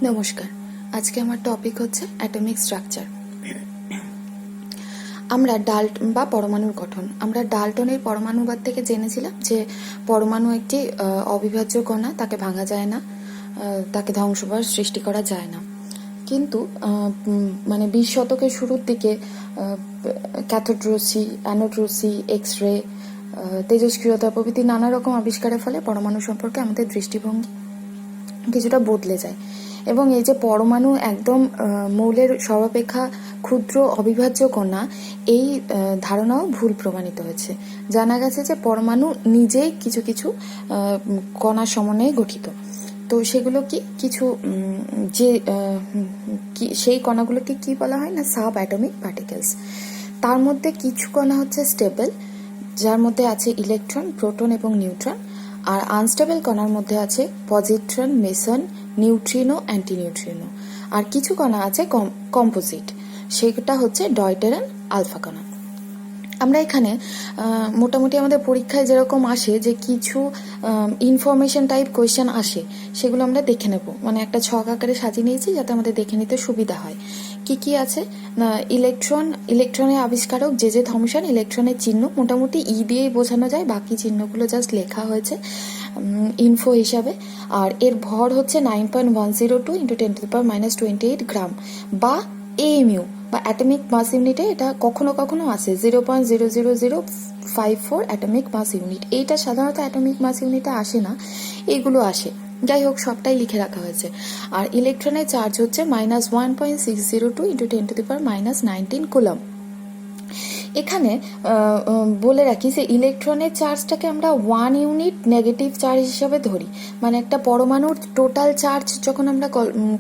নমস্কার। আজকে আমার টপিক হচ্ছে অ্যাটমিক স্ট্রাকচার। আমরা পরমাণুর গঠন। আমরা ডাল্টনের পরমাণুবাদ থেকে জেনেছিলাম যে পরমাণু একটি অবিভাজ্য কণা, তাকে ভাঙা যায় না, তাকে ধ্বংস বা সৃষ্টি করা যায় না। কিন্তু 20 শতকের শুরুর দিকে ক্যাথোড রশ্মি, অ্যানোড রশ্মি, এক্স রে, তেজস্ক্রিয়তা প্রভৃতি নানা রকম আবিষ্কারের ফলে পরমাণু সম্পর্কে আমাদের দৃষ্টিভঙ্গি কিছুটা বদলে যায় এবং এই যে পরমাণু একদম মৌলের সর্বাপেক্ষা ক্ষুদ্র অবিভাজ্য কণা, এই ধারণাও ভুল প্রমাণিত হয়েছে। জানা গেছে যে পরমাণু নিজেই কিছু কিছু কণার সমন্বয়ে গঠিত। তো সেগুলো কিছু যে সেই কণাগুলোকে কি বলা হয় না, সাব অ্যাটমিক পার্টিকেলস। তার মধ্যে কিছু কণা হচ্ছে স্টেবল, যার মধ্যে আছে ইলেকট্রন, প্রোটন এবং নিউট্রন। আর আনস্টেবল কণার মধ্যে আছে পজিট্রন, মেসন, নিউট্রিনো, অ্যান্টিনিউট্রিনো। আর কিছু কণা আছে কম্পোজিট, সেটা হচ্ছে ডয়টেরন, আলফা কণা। আমরা এখানে মোটামুটি আমাদের পরীক্ষায় যেরকম আসে যে কিছু ইনফরমেশন টাইপ কোয়েশ্চেন আসে, সেগুলো আমরা দেখে নেব। একটা ছক আকারে সাজিয়ে নিয়েছি যাতে আমাদের দেখে নিতে সুবিধা হয়। কি আছে না, ইলেকট্রনের আবিষ্কারক জে থমসন, ইলেকট্রনের চিহ্ন মোটামুটি দিয়েই বোঝানো যায়, বাকি চিহ্নগুলো জাস্ট লেখা হয়েছে ইনফো হিসাবে। আর এর ভর হচ্ছে 9.102 × 10⁻28 গ্রাম, বা AMU বা অ্যাটমিক মাস ইউনিটে এটা কখনো কখনো আসে 0.00054 অ্যাটমিক মাস ইউনিট। এইটা সাধারণত অ্যাটমিক মাস ইউনিটে আসে না, এইগুলো আসে। যাই হোক, সবটাই লিখে রাখা হয়েছে। আর ইলেকট্রনের চার্জ হচ্ছে -1.602 × 10⁻19 কুলম। এখানে বলে রাখি যে ইলেকট্রনের চার্জটাকে আমরা 1 ইউনিট নেগেটিভ চার্জ হিসাবে ধরি। একটা পরমাণুর টোটাল চার্জ যখন আমরা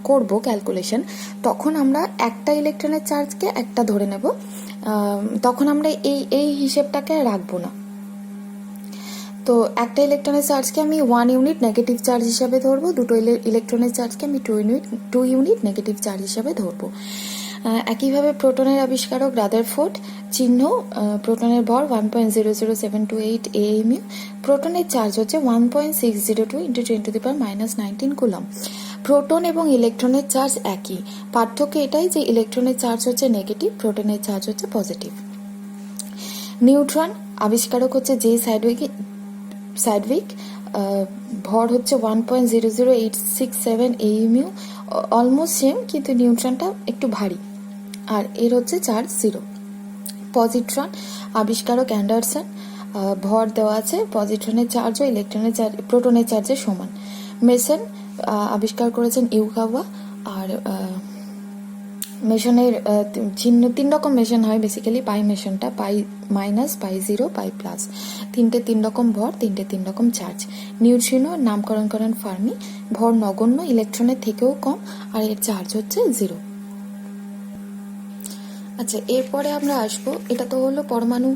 করব ক্যালকুলেশন, তখন আমরা একটা ইলেকট্রনের চার্জকে একটা ধরে নেব, তখন আমরা এই হিসেবটাকে রাখবো না। তো একটা ইলেকট্রনের চার্জকে আমি 1 ইউনিট নেগেটিভ চার্জ হিসাবে ধরবো, দুটো ইলেকট্রনের চার্জকে আমি 2 ইউনিট নেগেটিভ চার্জ হিসাবে ধরবো। একইভাবে প্রোটনের আবিষ্কারক রাদারফোর্ড, চিহ্ন প্রোটনের ভর 1.00728 AMU, প্রোটনের চার্জ হচ্ছে 1.602 × 10⁻19 কুলম। প্রোটন এবং ইলেকট্রনের চার্জ একই, পার্থক্য এটাই যে ইলেকট্রনের চার্জ হচ্ছে নেগেটিভ, প্রোটনের চার্জ হচ্ছে পজিটিভ। নিউট্রন আবিষ্কারক হচ্ছে জে স্যাডউইক, ভর হচ্ছে 1.00867 AMU, অলমোস্ট সেম, কিন্তু নিউট্রনটা একটু ভারী, আর এর হচ্ছে চার্জ 0। পজিট্রন আবিষ্কারক অ্যান্ডারসন, ভর দেওয়া আছে, পজিট্রনের চার্জ ও প্রোটনের চার্জের সমান। মেসন আবিষ্কার করেছেন ইউকাওয়া। আর মেশনের চিহ্ন 3 রকম মেশন হয় বেসিক্যালি। পাই মেশনটা পাই মাইনাস, পাই 0, পাই প্লাস, 3 রকম ভর, 3 রকম চার্জ। নিউট্রিনো নামকরণ করেন ফার্মি, ভর নগণ্য, ইলেকট্রনের থেকেও কম, আর এর চার্জ হচ্ছে 0। আচ্ছা, এরপরে আমরা আসবো, এটা তো হলো পরমাণু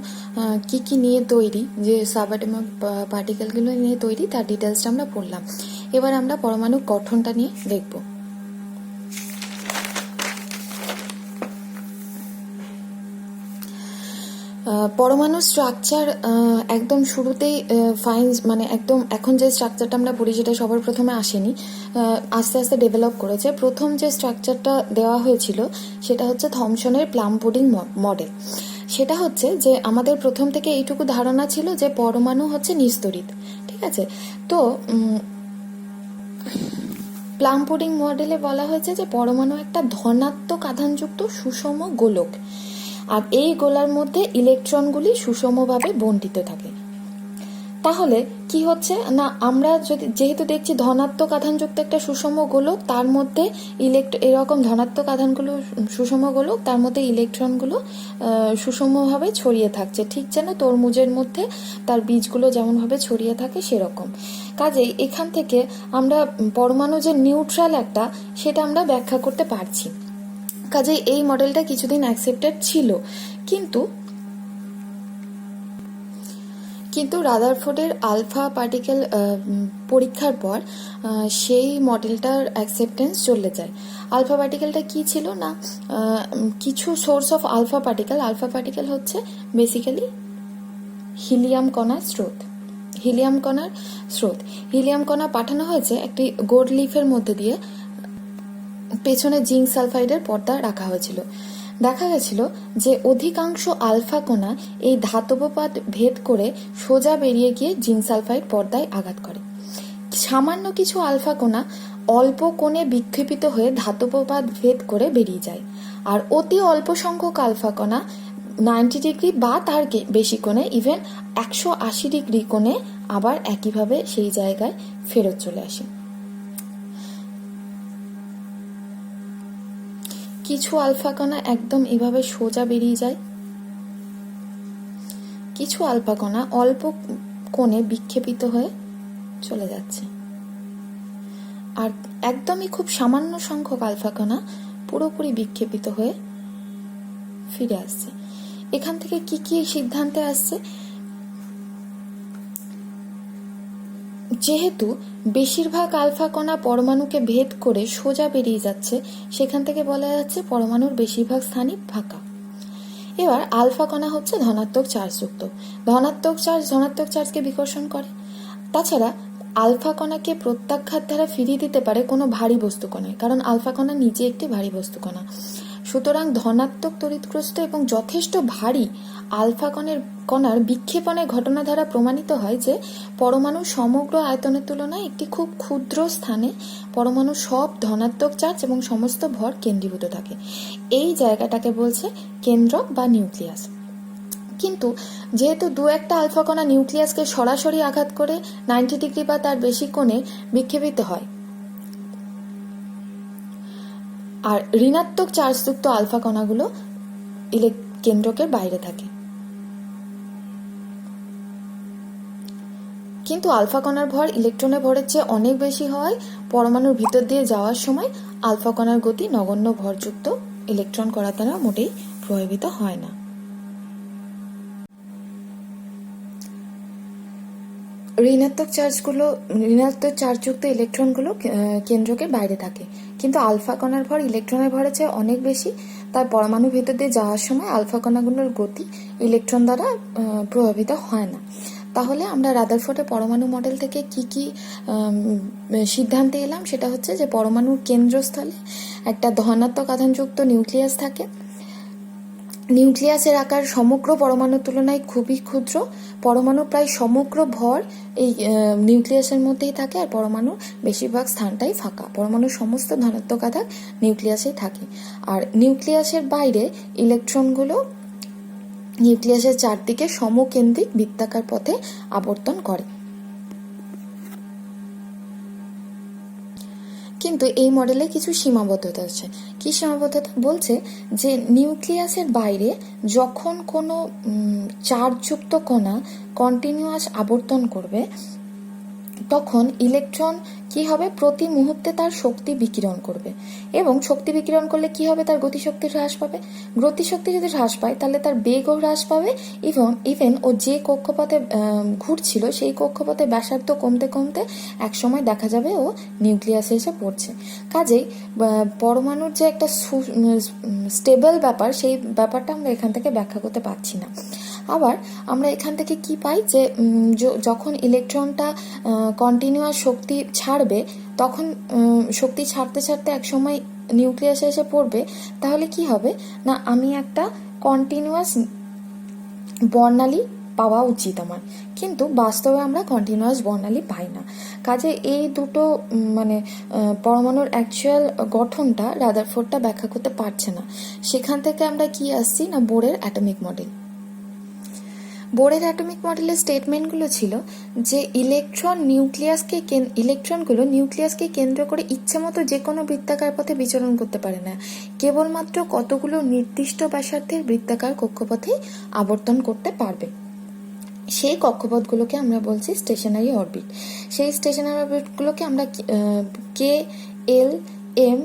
কি নিয়ে তৈরি, যে সাবঅ্যাটমিক পার্টিকেলগুলো নিয়ে তৈরি, তার ডিটেলসটা আমরা পড়লাম। এবার আমরা পরমাণু গঠনটা নিয়ে দেখব। পরমাণু স্ট্রাকচার একদম শুরুতেই একদম এখন যে স্ট্রাকচারটা আমরা পড়ি সেটা সবার প্রথমে আসেনি, আস্তে আস্তে ডেভেলপ করেছে। প্রথম যে স্ট্রাকচারটা দেওয়া হয়েছিল সেটা হচ্ছে থমসনের প্লাম পুডিং মডেল। সেটা হচ্ছে যে আমাদের প্রথম থেকে এইটুকু ধারণা ছিল যে পরমাণু হচ্ছে নিস্তড়িত, ঠিক আছে। তো প্লাম পুডিং মডেলে বলা হয়েছে যে পরমাণু একটা ধনাত্মক আধানযুক্ত সুষম গোলক, আর এই গোলার মধ্যে ইলেকট্রনগুলি সুষমভাবে বণ্টিত থাকে। তাহলে কি হচ্ছে না, আমরা যেহেতু দেখছি ধনাত্মক আধানযুক্ত একটা সুষম গোলক, তার মধ্যে এরকম ধনাত্মক আধানগুলো সুষম গোলক, তার মধ্যে ইলেকট্রনগুলো সুষমভাবে ছড়িয়ে থাকছে, ঠিক যেন তরমুজের মধ্যে তার বীজগুলো যেমনভাবে ছড়িয়ে থাকে সেরকম। কাজেই এখান থেকে আমরা পরমাণু যে নিউট্রাল একটা, সেটা আমরা ব্যাখ্যা করতে পারছি। কাজেই এই মডেলটা কিছুদিন অ্যাকসেপ্টেড ছিল, কিন্তু রাদারফোর্ডের আলফা পার্টিকেল পরীক্ষার পর সেই মডেলটার অ্যাকসেপ্টেন্স চলে যায়। আলফা পার্টিকেলটা কি ছিল না, কিছু সোর্স অফ আলফা পার্টিকেল হচ্ছে বেসিক্যালি হিলিয়াম কণার স্রোত। হিলিয়াম কণা পাঠানো হয়েছে একটি গোল্ড লিফের মধ্যে দিয়ে পেছনে জিঙ্ক সালফাইডের পর্দা রাখা হয়েছিল। দেখা গেছিল যে অধিকাংশ আলফা কণা এই ধাতবপাত ভেদ করে সোজা বেরিয়ে গিয়ে জিঙ্ক সালফাইড পর্দায় আঘাত করে। সামান্য কিছু আলফা কণা অল্প কোণে বিক্ষেপিত হয়ে ধাতবপাত ভেদ করে বেরিয়ে যায়, আর অতি অল্প সংখ্যক আলফা কণা 90 ডিগ্রি বা তার বেশি কোণে, ইভেন 180 ডিগ্রি কোণে আবার একইভাবে সেই জায়গায় ফেরত চলে আসে। কিছু আলফা কণা একদম এভাবে সোজা বেরিয়ে যায়, কিছু আলফা কণা অল্প কোণে বিক্ষেপিত হয়ে চলে যাচ্ছে, আর একদমই খুব সামান্য সংখ্যক আলফা কণা পুরোপুরি বিক্ষেপিত হয়ে ফিরে আসছে। এখান থেকে কি কি সিদ্ধান্তে আসছে? যেহেতু বেশিরভাগ আলফা কণা পরমাণুকে ভেদ করে সোজা বেরিয়ে যাচ্ছে, সেখান থেকে বলা যাচ্ছে পরমাণুর বেশিরভাগ স্থানই ফাঁকা। এবার আলফা কণা হচ্ছে ধনাত্মক চার্জযুক্ত। ধনাত্মক চার্জকে বিকর্ষণ করে। তাছাড়া আলফা কণাকে প্রত্যাঘাত দ্বারা ফিরিয়ে দিতে পারে কোনো ভারী বস্তু কণায়, কারণ আলফা কণা নিজে একটি ভারী বস্তু কণা। সুতরাং ধনাত্মক তড়িৎগ্রস্ত এবং যথেষ্ট ভারী আলফা কণার বিক্ষেপণের ঘটনা দ্বারা প্রমাণিত হয় যে পরমাণু সমগ্র আয়তনের তুলনায় একটি খুব ক্ষুদ্র স্থানে পরমাণু সব ধনাত্মক চার্জ এবং সমস্ত ভর কেন্দ্রীভূত থাকে। এই জায়গাটাকে বলছে কেন্দ্রক বা নিউক্লিয়াস। কিন্তু যেহেতু দু একটা আলফা কণা নিউক্লিয়াসকে সরাসরি আঘাত করে 90 ডিগ্রি বা তার বেশি কোণে বিক্ষেপিত হয়, আর ঋণাত্মক চার্জযুক্ত আলফা কণাগুলো কেন্দ্রকের বাইরে থাকে। কিন্তু আলফা কণার ভর ইলেকট্রনের ভরের চেয়ে অনেক বেশি হওয়ায় পরমাণুর ভিতর দিয়ে যাওয়ার সময় আলফা কণার গতি নগণ্য ভরযুক্ত ইলেকট্রন কণার দ্বারা মোটেই প্রভাবিত হয় না। ঋণাত্মক চার্জযুক্ত ইলেকট্রনগুলো কেন্দ্রকের বাইরে থাকে, কিন্তু আলফা কণার ভর ইলেকট্রনের ভরের চেয়ে অনেক বেশি, তাই পরমাণুর ভিতর দিয়ে যাওয়ার সময় আলফা কণাগুলোর গতি ইলেকট্রন দ্বারা প্রভাবিত হয় না। তাহলে আমরা রাদারফোর্ডের পরমাণু মডেল থেকে কি কি সিদ্ধান্তে এলাম, সেটা হচ্ছে যে পরমাণুর কেন্দ্রস্থলে একটা ধনাত্মক আধানযুক্ত নিউক্লিয়াস থাকে। নিউক্লিয়াসের আকার সমগ্র পরমাণুর তুলনায় খুবই ক্ষুদ্র। পরমাণুর প্রায় সমগ্র ভর এই নিউক্লিয়াসের মধ্যেই থাকে, আর পরমাণুর বেশিরভাগ স্থানটাই ফাঁকা। পরমাণুর সমস্ত ধনাত্মক আধান নিউক্লিয়াসেই থাকে, আর নিউক্লিয়াসের বাইরে ইলেকট্রনগুলো নিউক্লিয়াসের চারদিকে সমকেন্দ্রিক বৃত্তাকার পথে আবর্তন করে। কিন্তু এই মডেলে কিছু সীমাবদ্ধতা আছে। কি সীমাবদ্ধতা? বলছে যে নিউক্লিয়াসের বাইরে যখন কোনো চার্জযুক্ত কণা কন্টিনিউয়াস আবর্তন করবে, তখন ইলেকট্রন কি হবে, প্রতি মুহূর্তে তার শক্তি বিকিরণ করবে, এবং শক্তি বিকিরণ করলে কি হবে, তার গতিশক্তি হ্রাস পাবে। গতিশক্তি যদি হ্রাস পায় তাহলে তার বেগও হ্রাস পাবে, ইভেন ও যে কক্ষপথে ঘুরছিল সেই কক্ষপথে ব্যাসার্ধ কমতে কমতে একসময় দেখা যাবে ও নিউক্লিয়াসে এসে পড়ছে। কাজেই পরমাণুর যে একটা স্টেবল ব্যাপার, সেই ব্যাপারটা আমরা এখান থেকে ব্যাখ্যা করতে পারছি না। আবার আমরা এখান থেকে কি পাই, যে যখন ইলেকট্রনটা কন্টিনিউয়াস শক্তি ছাড়বে, তখন শক্তি ছাড়তে ছাড়তে একসময় নিউক্লিয়াসে এসে পড়বে। তাহলে কি হবে না, আমি একটা কন্টিনিউয়াস বর্ণালী পাওয়া উচিত আমার, কিন্তু বাস্তবে আমরা কন্টিনিউয়াস বর্ণালী পাই না। কাজে এই দুটো পরমাণুর অ্যাকচুয়াল গঠনটা রাদারফোর্ডটা ব্যাখ্যা করতে পারছে না। সেখান থেকে আমরা কি আসছি না, বোরের অ্যাটমিক মডেল। বোরের অ্যাটমিক মডেলের স্টেটমেন্টগুলো ছিল যে ইলেকট্রনগুলো নিউক্লিয়াসকে কেন্দ্র করে ইচ্ছে মতো যে কোনো বৃত্তাকার পথে বিচরণ করতে পারে না, কেবলমাত্র কতগুলো নির্দিষ্ট ব্যাসার্ধের বৃত্তাকার কক্ষপথে আবর্তন করতে পারবে। সেই কক্ষপথগুলোকে আমরা বলছি স্টেশনারি অরবিট। সেই স্টেশনারি অরবিটগুলোকে আমরা কে, এল, এম,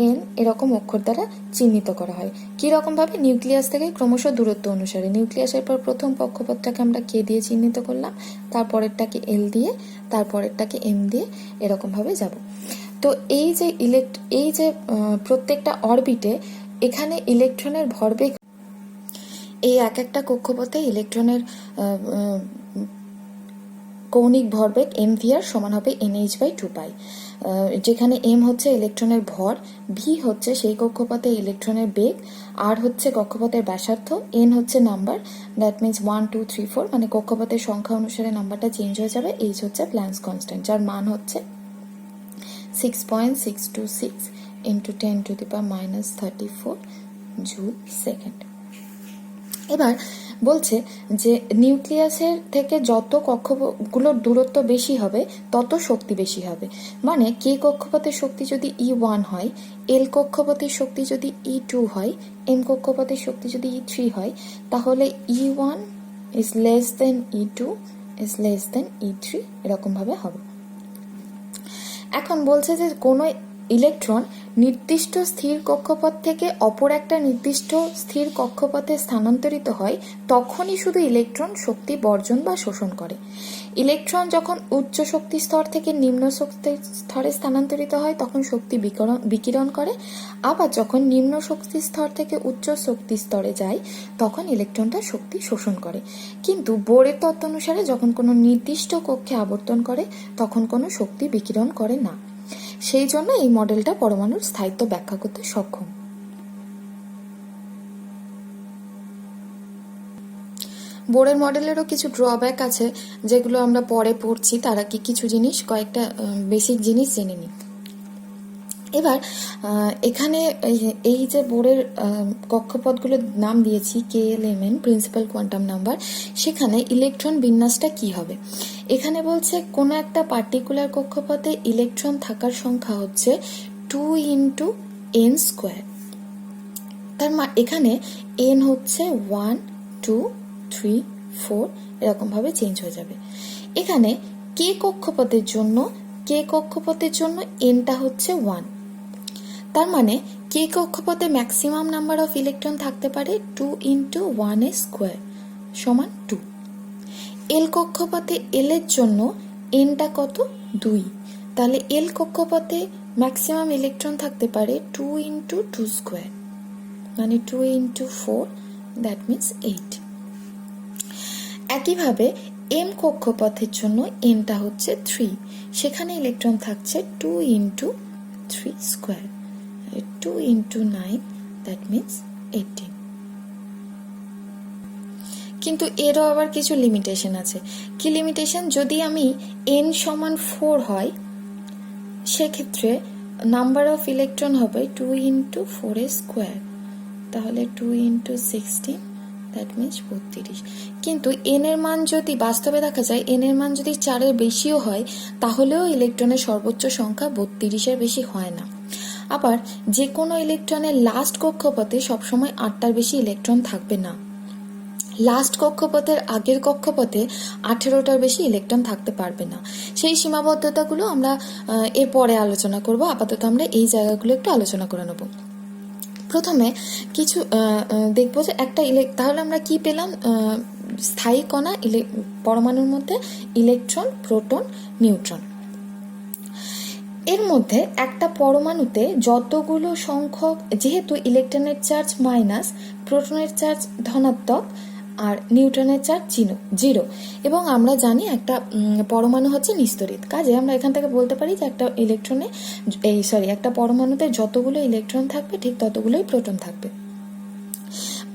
এন এরকম অক্ষর দ্বারা চিহ্নিত করা হয়। কি রকম ভাবে? নিউক্লিয়াস থেকে ক্রমশ দূরত্ব অনুসারে। নিউক্লিয়াসের পর প্রথম কক্ষপথটাকে আমরা কে দিয়ে চিহ্নিত করলাম, তারপরেরটাকে এল দিয়ে, তারপরেরটাকে এম দিয়ে, এরকম ভাবে যাব। তো এই যে প্রত্যেকটা অরবিটে এখানে ইলেকট্রনের ভরবেগ, এই এক একটা কক্ষপথে ইলেকট্রনের কৌণিক ভরবেগ mvr সমান হবে nh/2π, যেখানে m হচ্ছে ইলেকট্রনের ভর, v হচ্ছে সেই কক্ষপথে ইলেকট্রনের বেগ, r হচ্ছে কক্ষপথের ব্যাসার্ধ, n হচ্ছে নাম্বার, দ্যাট মিনস 1 2 3 4, মানে কক্ষপথের সংখ্যা অনুসারে নাম্বারটা চেঞ্জ হয়ে যাবে। h হচ্ছে প্ল্যাঙ্কস কনস্ট্যান্ট, যার মান হচ্ছে 6.626 into 10⁻34 জুল সেকেন্ড। এবার বলছে যে নিউক্লিয়াসের থেকে যত কক্ষপথগুলোর দূরত্ব বেশি হবে তত শক্তি বেশি হবে। মানে কে কক্ষপথের শক্তি যদি E1 হয়, এল কক্ষপথের শক্তি যদি E2 হয়, এম কক্ষপথের শক্তি যদি E3 হয়, তাহলে E1 is less than E2 is less than E3, এরকম ভাবে হবে। এখন বলছে যে কোনো ইলেকট্রন নির্দিষ্ট স্থির কক্ষপথ থেকে অপর একটা নির্দিষ্ট স্থির কক্ষপথে স্থানান্তরিত হয় তখনই শুধু ইলেকট্রন শক্তি বর্জন বা শোষণ করে। ইলেকট্রন যখন উচ্চ শক্তি স্তর থেকে নিম্ন শক্তি স্তরে স্থানান্তরিত হয় তখন শক্তি বিকিরণ করে, আবার যখন নিম্ন শক্তি স্তর থেকে উচ্চ শক্তি স্তরে যায় তখন ইলেকট্রনটা শক্তি শোষণ করে। কিন্তু বোরের তত্ত্ব অনুসারে যখন কোনো নির্দিষ্ট কক্ষে আবর্তন করে তখন কোনো শক্তি বিকিরণ করে না। সেই জন্য এই মডেলটা পরমাণুর স্থায়িত্ব ব্যাখ্যা করতে সক্ষম। বোরের মডেলেরও কিছু ড্রব্যাক আছে যেগুলো আমরা পরে পড়ছি, তার আগে কিছু জিনিস, কয়েকটা বেসিক জিনিস জেনে নিই। এবার এখানে এই যে বোরের কক্ষপথগুলোর নাম দিয়েছি KLMN, প্রিন্সিপাল কোয়ান্টাম নাম্বার, সেখানে ইলেকট্রন বিন্যাসটা কি হবে। এখানে বলছে কোনো একটা পার্টিকুলার কক্ষপথে ইলেকট্রন থাকার সংখ্যা হচ্ছে 2 × n²। তার এখানে n হচ্ছে 1 2 3 4 এরকম ভাবে চেঞ্জ হয়ে যাবে। এখানে কে কক্ষপথের জন্য nটা হচ্ছে 1। তার মানে কে কক্ষপথে ম্যাক্সিমাম নাম্বার অফ ইলেকট্রন থাকতে পারে 2 × 1² সমান 2। এল কক্ষপথে এল এর জন্য এনটা কত 2, তাহলে এল কক্ষপথে ম্যাক্সিমাম ইলেকট্রন থাকতে পারে 2 × 2², মানে 2 × 4, দ্যাট মিনস 8। একইভাবে এম কক্ষপথের জন্য এনটা হচ্ছে 3, সেখানে ইলেকট্রন থাকছে 2 × 3², 2 × 9, দ্যাট মিনস 18। কিন্তু এরও আবার কিছু লিমিটেশন আছে। কি লিমিটেশন? যদি আমি n সমান 4 হয় সেক্ষেত্রে নাম্বার অফ ইলেকট্রন হবে 2 × 4², তাহলে 2 × 16, দ্যাট মিনস 32। কিন্তু n এর মান যদি বাস্তবে দেখা যায়, n এর মান যদি 4-এর বেশিও হয় তাহলেও ইলেকট্রনের সর্বোচ্চ সংখ্যা 32-এর বেশি হয় না। আবার যে কোনো ইলেকট্রনের লাস্ট কক্ষপথে সবসময় 8টার বেশি ইলেকট্রন থাকবে না। লাস্ট কক্ষপথের আগের কক্ষপথে 18টার বেশি ইলেকট্রন থাকতে পারবে না। সেই সীমাবদ্ধতাগুলো আমরা এরপরে আলোচনা করব, আপাতত আমরা এই জায়গাগুলো একটু আলোচনা করে নেব। প্রথমে কিছু দেখবো যে একটা তাহলে আমরা কি পেলাম, স্থায়ী কণা পরমাণুর মধ্যে ইলেকট্রন, প্রোটন, নিউট্রন। এর মধ্যে একটা পরমাণুতে যতগুলো সংখ্যক, যেহেতু ইলেকট্রনের চার্জ মাইনাস, প্রোটনের চার্জ ধনাত্মক আর নিউট্রনের চার্জ 0, এবং আমরা জানি একটা পরমাণু হচ্ছে নিস্তড়িত, কাজে আমরা এখান থেকে বলতে পারি যে একটা পরমাণুতে যতগুলো ইলেকট্রন থাকবে ঠিক ততগুলোই প্রোটন থাকবে।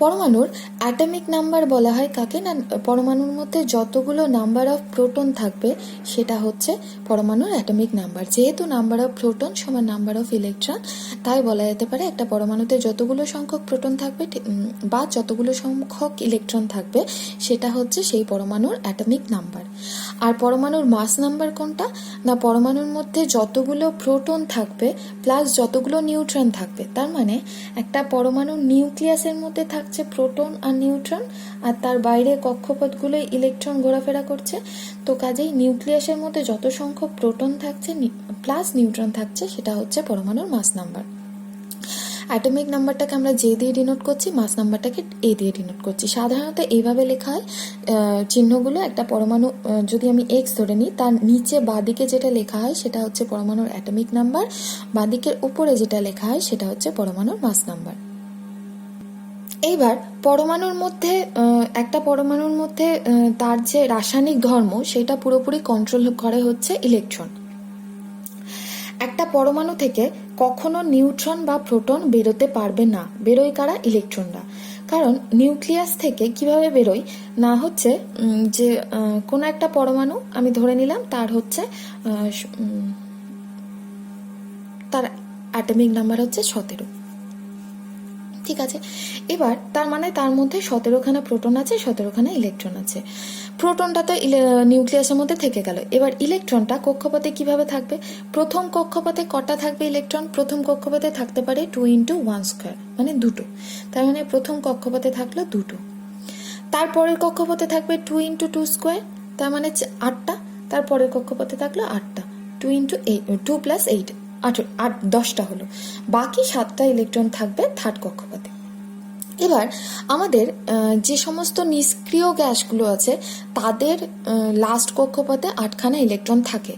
পরমাণুর অ্যাটমিক নাম্বার বলা হয় কাকে না, পরমাণুর মধ্যে যতগুলো নাম্বার অফ প্রোটন থাকবে সেটা হচ্ছে পরমাণুর অ্যাটমিক নাম্বার। যেহেতু নাম্বার অফ প্রোটন সমান নাম্বার অফ ইলেকট্রন, তাই বলা যেতে পারে একটা পরমাণুতে যতগুলো সংখ্যক প্রোটন থাকবে বা যতগুলো সংখ্যক ইলেকট্রন থাকবে সেটা হচ্ছে সেই পরমাণুর অ্যাটমিক নাম্বার। আর পরমাণুর মাস নাম্বার কোনটা না, পরমাণুর মধ্যে যতগুলো প্রোটন থাকবে প্লাস যতগুলো নিউট্রন থাকবে। তার মানে একটা পরমাণুর নিউক্লিয়াসের মধ্যে থাকছে প্রোটন আর নিউট্রন, আর তার বাইরে কক্ষপথগুলো ইলেকট্রন ঘোরাফেরা করছে, তো কাজেই নিউক্লিয়াসের মধ্যে যত সংখ্যক প্রোটন থাকছে প্লাস নিউট্রন থাকছে সেটা হচ্ছে পরমাণুর মাস নাম্বার। অ্যাটমিক নাম্বারটাকে আমরা জে দিয়ে ডিনোট করছি, মাস নাম্বারটাকে এ দিয়ে ডিনোট করছি। সাধারণত এইভাবে লেখা হয় চিহ্নগুলো। একটা পরমাণু যদি আমি এক্স ধরে নিই, তার নিচে বাঁদিকে যেটা লেখা হয় সেটা হচ্ছে পরমাণুর অ্যাটমিক নাম্বার, বাঁদিকের উপরে যেটা লেখা হয় সেটা হচ্ছে পরমাণুর মাস নাম্বার। এইবার পরমাণুর মধ্যে একটা পরমাণুর মধ্যে তার যে রাসায়নিক ধর্ম সেটা পুরোপুরি কন্ট্রোল করে হচ্ছে ইলেকট্রন। একটা পরমাণু থেকে কখনো নিউট্রন বা প্রোটন বেরোতে পারবে না, বেরোয় কারা? ইলেকট্রনরা। কারণ নিউক্লিয়াস থেকে কিভাবে বেরোয় না হচ্ছে যে কোনো একটা পরমাণু আমি ধরে নিলাম তার হচ্ছে তার অ্যাটমিক নাম্বার হচ্ছে 17, ঠিক আছে। এবার তার মানে তার মধ্যে 17খানা প্রোটন আছে, 17খানা ইলেকট্রন আছে। প্রোটনটা তো নিউক্লিয়াসের মধ্যে থেকে গেল। এবার ইলেকট্রনটা কক্ষপথে কিভাবে থাকবে? প্রথম কক্ষপথে কটা থাকবে ইলেকট্রন? প্রথম কক্ষপথে থাকতে পারে 2 × 1² মানে দুটো। তার মানে প্রথম কক্ষপথে থাকলো দুটো। তারপরের কক্ষপথে থাকবে 2 × 2², তার মানে 8টা। তারপরের কক্ষপথে থাকলো 8টা, 2 + 8 10টা হলো। বাকি 7টা ইলেকট্রন থাকবে থার্ড কক্ষপথে। এবার আমাদের যে সমস্ত নিষ্ক্রিয় গ্যাসগুলো আছে তাদের লাস্ট কক্ষপথে 8খানা ইলেকট্রন থাকে।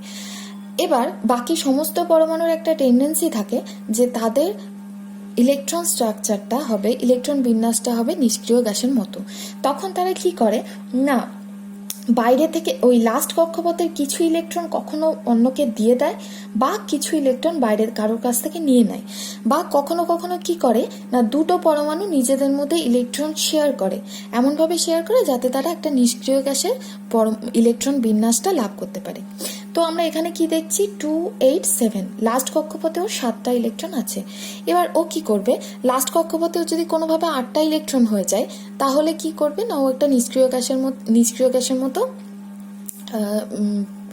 এবার বাকি সমস্ত পরমাণুর একটা টেন্ডেন্সি থাকে যে তাদের ইলেকট্রন স্ট্রাকচারটা হবে, ইলেকট্রন বিন্যাসটা হবে নিষ্ক্রিয় গ্যাসের মতো। তখন তারা কি করে না, বাইরে থেকে ওই লাস্ট কক্ষপথের কিছু ইলেকট্রন কখনো অন্যকে দিয়ে দেয়, বা কিছু ইলেকট্রন বাইরের কারোর কাছ থেকে নিয়ে নেয়, বা কখনো কখনো কি করে না দুটো পরমাণু নিজেদের মধ্যে ইলেকট্রন শেয়ার করে, এমনভাবে শেয়ার করে যাতে তারা একটা নিষ্ক্রিয় গ্যাসের ইলেকট্রন বিন্যাসটা লাভ করতে পারে। তো আমরা এখানে কি দেখছি, 2, 8, 7 লাস্ট কক্ষপথেও 7টা ইলেকট্রন আছে। এবার ও কি করবে, লাস্ট কক্ষপথেও যদি কোনোভাবে 8টা ইলেকট্রন হয়ে যায় তাহলে কি করবে না, ও একটা নিষ্ক্রিয় গ্যাসের মতো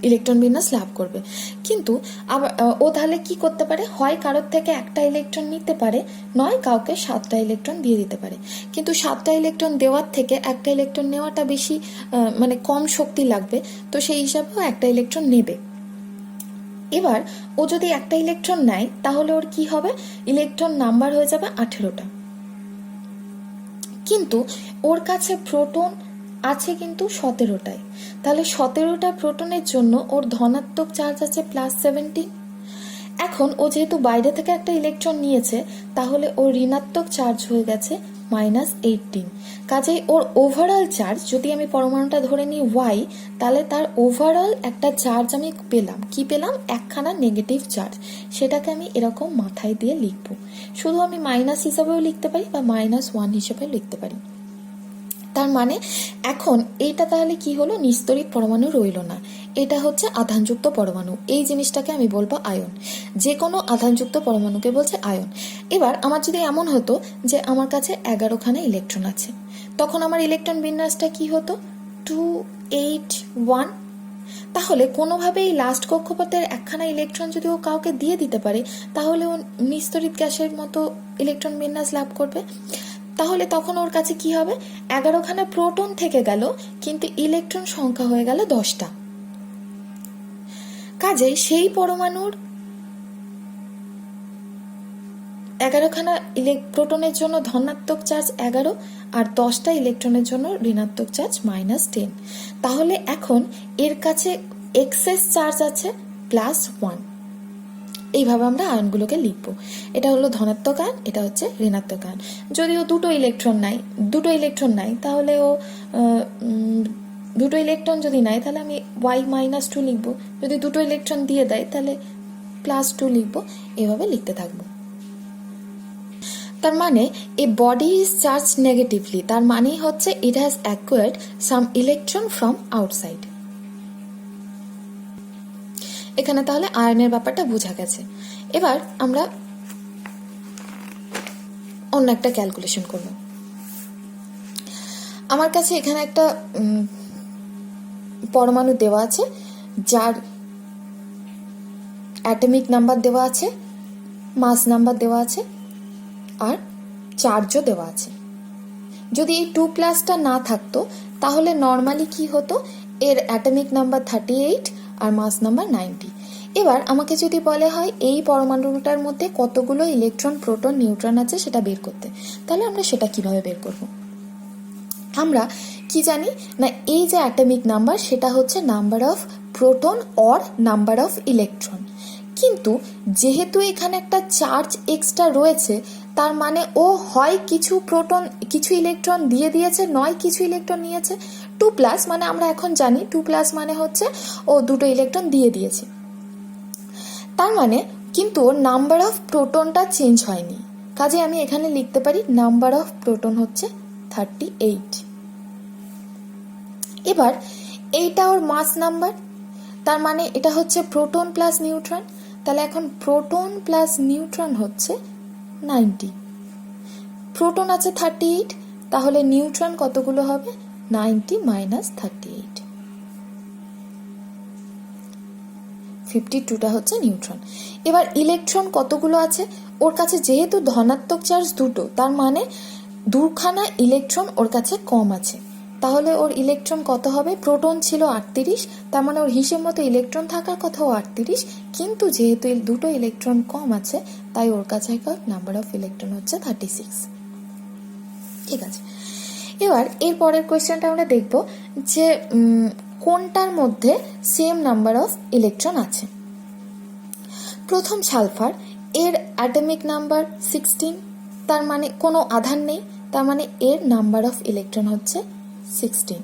ইলেকট্রন বিন্যাস লাভ করবে। কিন্তু আবার ও তাহলে কি করতে পারে, হয় কারোর থেকে একটা ইলেকট্রন নিতে পারে, নয় কাউকে 7টা ইলেকট্রন দিয়ে দিতে পারে। কিন্তু 7টা ইলেকট্রন দেওয়ার থেকে একটা ইলেকট্রন নেওয়াটা বেশি মানে কম শক্তি লাগবে, তো সেই হিসাবেও একটা ইলেকট্রন নেবে। এবার ও যদি একটা ইলেকট্রন নেয় তাহলে ওর কি হবে, ইলেকট্রন নাম্বার হয়ে যাবে 18টা। কিন্তু ওর কাছে প্রোটন আছে কিন্তু 17টায়। তাহলে 17টা প্রোটনের জন্য ওর ধনাত্মক চার্জ আছে +17। এখন ও যেহেতু বাইরে থেকে একটা ইলেকট্রন নিয়েছে তাহলে ওর ঋণাত্মক চার্জ হয়ে গেছে -18। কাজেই ওর ওভারঅল চার্জ, যদি আমি পরমাণুটা ধরে নিই Y, তাহলে তার ওভারঅল একটা চার্জ আমি পেলাম, কি পেলাম, একখানা নেগেটিভ চার্জ। সেটাকে আমি এরকম মাথায় দিয়ে লিখবো। শুধু আমি মাইনাস হিসাবেও লিখতে পারি বা -1 হিসেবেও লিখতে পারি। তার মানে এখন এইটা তাহলে কি হলো, নিস্তড়িত পরমাণু রইল না, এটা হচ্ছে আধানযুক্ত পরমাণু। এই জিনিসটাকে আমি বলবো আয়ন। যে কোনো আধানযুক্ত পরমাণুকে বলছে আয়ন। এবার আমার যদি এমন হতো যে আমার কাছে 11খানা ইলেকট্রন আছে, তখন আমার ইলেকট্রন বিন্যাসটা কি হতো, 2, 8, 1। তাহলে কোনোভাবে এই লাস্ট কক্ষপথের একখানা ইলেকট্রন যদি ও কাউকে দিয়ে দিতে পারে তাহলে ও নিস্তড়িত গ্যাসের মতো ইলেকট্রন বিন্যাস লাভ করবে। তাহলে তখন ওর কাছে কি হবে, 11খানা প্রোটন থেকে গেল কিন্তু ইলেকট্রন সংখ্যা হয়ে গেল 10টা। কাজেই সেই পরমাণুর 11খানা প্রোটনের জন্য ধনাত্মক চার্জ 11 আর 10টা ইলেকট্রনের জন্য ঋণাত্মক চার্জ -10। তাহলে এখন এর কাছে এক্সেস চার্জ আছে +1। এইভাবে আমরা আয়নগুলোকে লিখবো। এটা হলো ধনাত্মক আয়ন, এটা হচ্ছে ঋণাত্মক আয়ন। যদিও দুটো ইলেকট্রন নাই তাহলে ও দুটো ইলেকট্রন যদি নাই তাহলে আমি Y-2 লিখবো। যদি দুটো ইলেকট্রন দিয়ে দেয় তাহলে +2 লিখবো। এভাবে লিখতে থাকবো। তার মানে এ বডি ইজ চার্জ নেগেটিভলি, তার মানেই হচ্ছে it has acquired some electron from outside. এখানে তাহলে আয়নের ব্যাপারটা বোঝা গেছে। এবার আমরা অন্য একটা ক্যালকুলেশন করব। আমার কাছে এখানে একটা পরমাণু দেওয়া আছে যার অ্যাটমিক নাম্বার দেওয়া আছে, মাস নাম্বার দেওয়া আছে আর চার্জও দেওয়া আছে। যদি এই 2+ না থাকতো তাহলে নর্মালি কি হতো, এর অ্যাটমিক নাম্বার 38 আর মাস নাম্বার 90। এবার আমাকে যদি বলে হয় এই পরমাণুটার মধ্যে কতগুলো ইলেকট্রন, প্রোটন, নিউট্রন আছে সেটা বের করতে, তাহলে আমরা সেটা কিভাবে বের করব? আমরা কি জানি না, এই যে অ্যাটমিক নাম্বার সেটা হচ্ছে number of proton or number of electron. কিন্তু যেহেতু এখানে একটা চার্জ এক্সট্রা রয়েছে, তার মানে ও হয় কিছু ইলেকট্রন দিয়ে দিয়েছে, নয় কিছু ইলেকট্রন নিয়েছে। 2+ মানে আমরা এখন জানি 2+ মানে হচ্ছে ও দুটো ইলেকট্রন দিয়ে দিয়েছে। তার মানে কিন্তু ওর নাম্বার অফ প্রোটনটা চেঞ্জ হয়নি, কাজে আমি এখানে লিখতে পারি নাম্বার অফ প্রোটন হচ্ছে 38। এবার এইটা ওর মাস নাম্বার, তার মানে এটা হচ্ছে প্রোটন প্লাস নিউট্রন, তাহলে এখন প্রোটন প্লাস নিউট্রন হচ্ছে 90। প্রোটন আছে 38, তাহলে নিউট্রন কতগুলো হবে? 90 মাইনাস 38, 52টা হচ্ছে নিউট্রন। এবার ইলেকট্রন কতগুলো আছে ওর কাছে? যেহেতু ধনাত্মক চার্জ দুটো, তার মানে দুখানা ইলেকট্রন ওর কাছে কম আছে, তাহলে ওর ইলেকট্রন কত হবে? প্রোটন ছিল 38, তার মানে ওর হিসেব মতো ইলেকট্রন থাকার কথাও 38, কিন্তু যেহেতু দুটো ইলেকট্রন কম আছে, তাই ওর কাছে নাম্বার অফ ইলেকট্রন হচ্ছে 36। ঠিক আছে, এবার এর পরের কোয়েশ্চেনটা আমরা দেখব যে কোনটার মধ্যে সেম নাম্বার অফ ইলেকট্রন আছে। প্রথম সালফার, এর অ্যাটমিক নাম্বার 16, তার মানে কোনো আধান নেই, তার মানে এর নাম্বার অফ ইলেকট্রন হচ্ছে 16।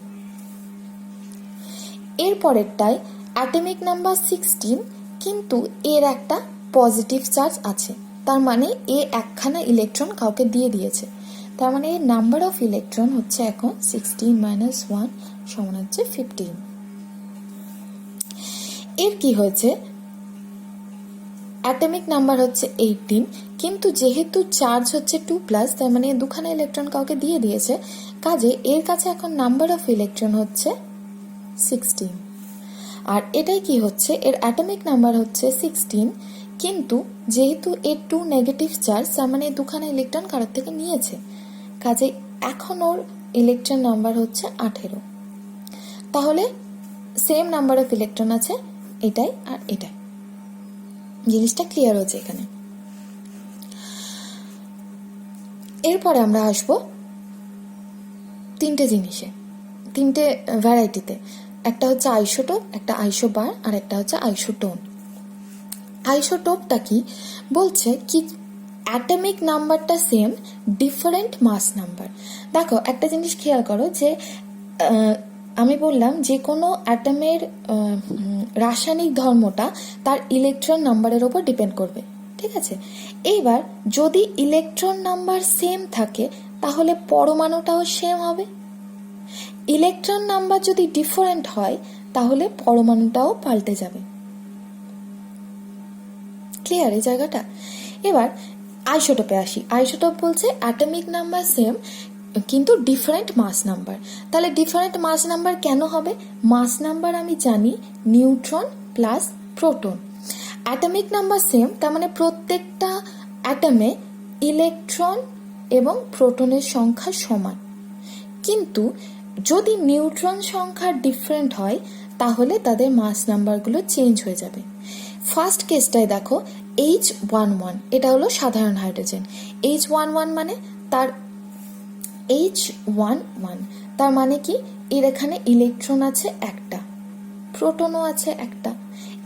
এর পরেরটায় অ্যাটমিক নাম্বার 16, কিন্তু এর একটা পজিটিভ চার্জ আছে, তার মানে এ একখানা ইলেকট্রন কাউকে দিয়ে দিয়েছে, তার মানে এর নাম্বার অফ ইলেকট্রন হচ্ছে এখন 16 মাইনাস 1 সমান হচ্ছে 15। এর কি হয়েছে? অ্যাটমিক নাম্বার হচ্ছে 18, কিন্তু যেহেতু চার্জ হচ্ছে 2+, তার মানে দুখানা ইলেকট্রন কাউকে দিয়ে দিয়েছে, কাজে এর কাছে এখন নাম্বার অফ ইলেকট্রন হচ্ছে 16। আর এটাই কি হচ্ছে? এর অ্যাটমিক নাম্বার হচ্ছে 16, কিন্তু যেহেতু এর 2 নেগেটিভ চার্জ, তার মানে দুখানা ইলেকট্রন কারোর থেকে নিয়েছে, কাজে এখন ওর ইলেকট্রন নাম্বার হচ্ছে 18। তাহলে সেম নাম্বার অফ ইলেকট্রন আছে এটাই আর এটাই। জিনিসটা ক্লিয়ার হচ্ছে এখানে। এরপরে আমরা আসবো তিনটে জিনিসে, তিনটে ভ্যারাইটিতে। একটা হচ্ছে আইসোটোপ, একটা আইসোবার, আর একটা হচ্ছে আইসোটোন। আইসোটোপটা কি বলছে? কি অ্যাটমিক নাম্বারটা সেম, ডিফারেন্ট মাস নাম্বার। দেখো একটা জিনিস খেয়াল করো যে আমি বললাম যে কোনো অ্যাটমের রাসায়নিক ধর্মটা তার ইলেকট্রন নাম্বারের ওপর ডিপেন্ড করবে, ঠিক আছে? এইবার যদি ইলেকট্রন নাম্বার সেম থাকে, তাহলে পরমাণুটাও সেম হবে। ইলেকট্রন নাম্বার যদি ডিফারেন্ট হয়, তাহলে পরমাণুটাও পাল্টে যাবে। ক্লিয়ার এই জায়গাটা? এবার আইসোটোপে আসি। আইসোটোপ বলছে অ্যাটমিক নাম্বার সেম, কিন্তু ডিফারেন্ট মাস নাম্বার। তাহলে ডিফারেন্ট মাস নাম্বার কেন হবে? মাস নাম্বার আমি জানি neutron plus proton. Atomic number same, তার মানে প্রত্যেকটা অ্যাটমে ইলেকট্রন এবং প্রোটনের সংখ্যা সমান, কিন্তু যদি নিউট্রন সংখ্যা ডিফারেন্ট হয়, তাহলে তাদের মাস নাম্বারগুলো চেঞ্জ হয়ে যাবে। ফার্স্ট কেসটায় দেখো H11, এটা হলো সাধারণ হাইড্রোজেন। H11 মানে তার H11, তার মানে কি এর এখানে ইলেকট্রন আছে একটা, প্রোটনও আছে একটা।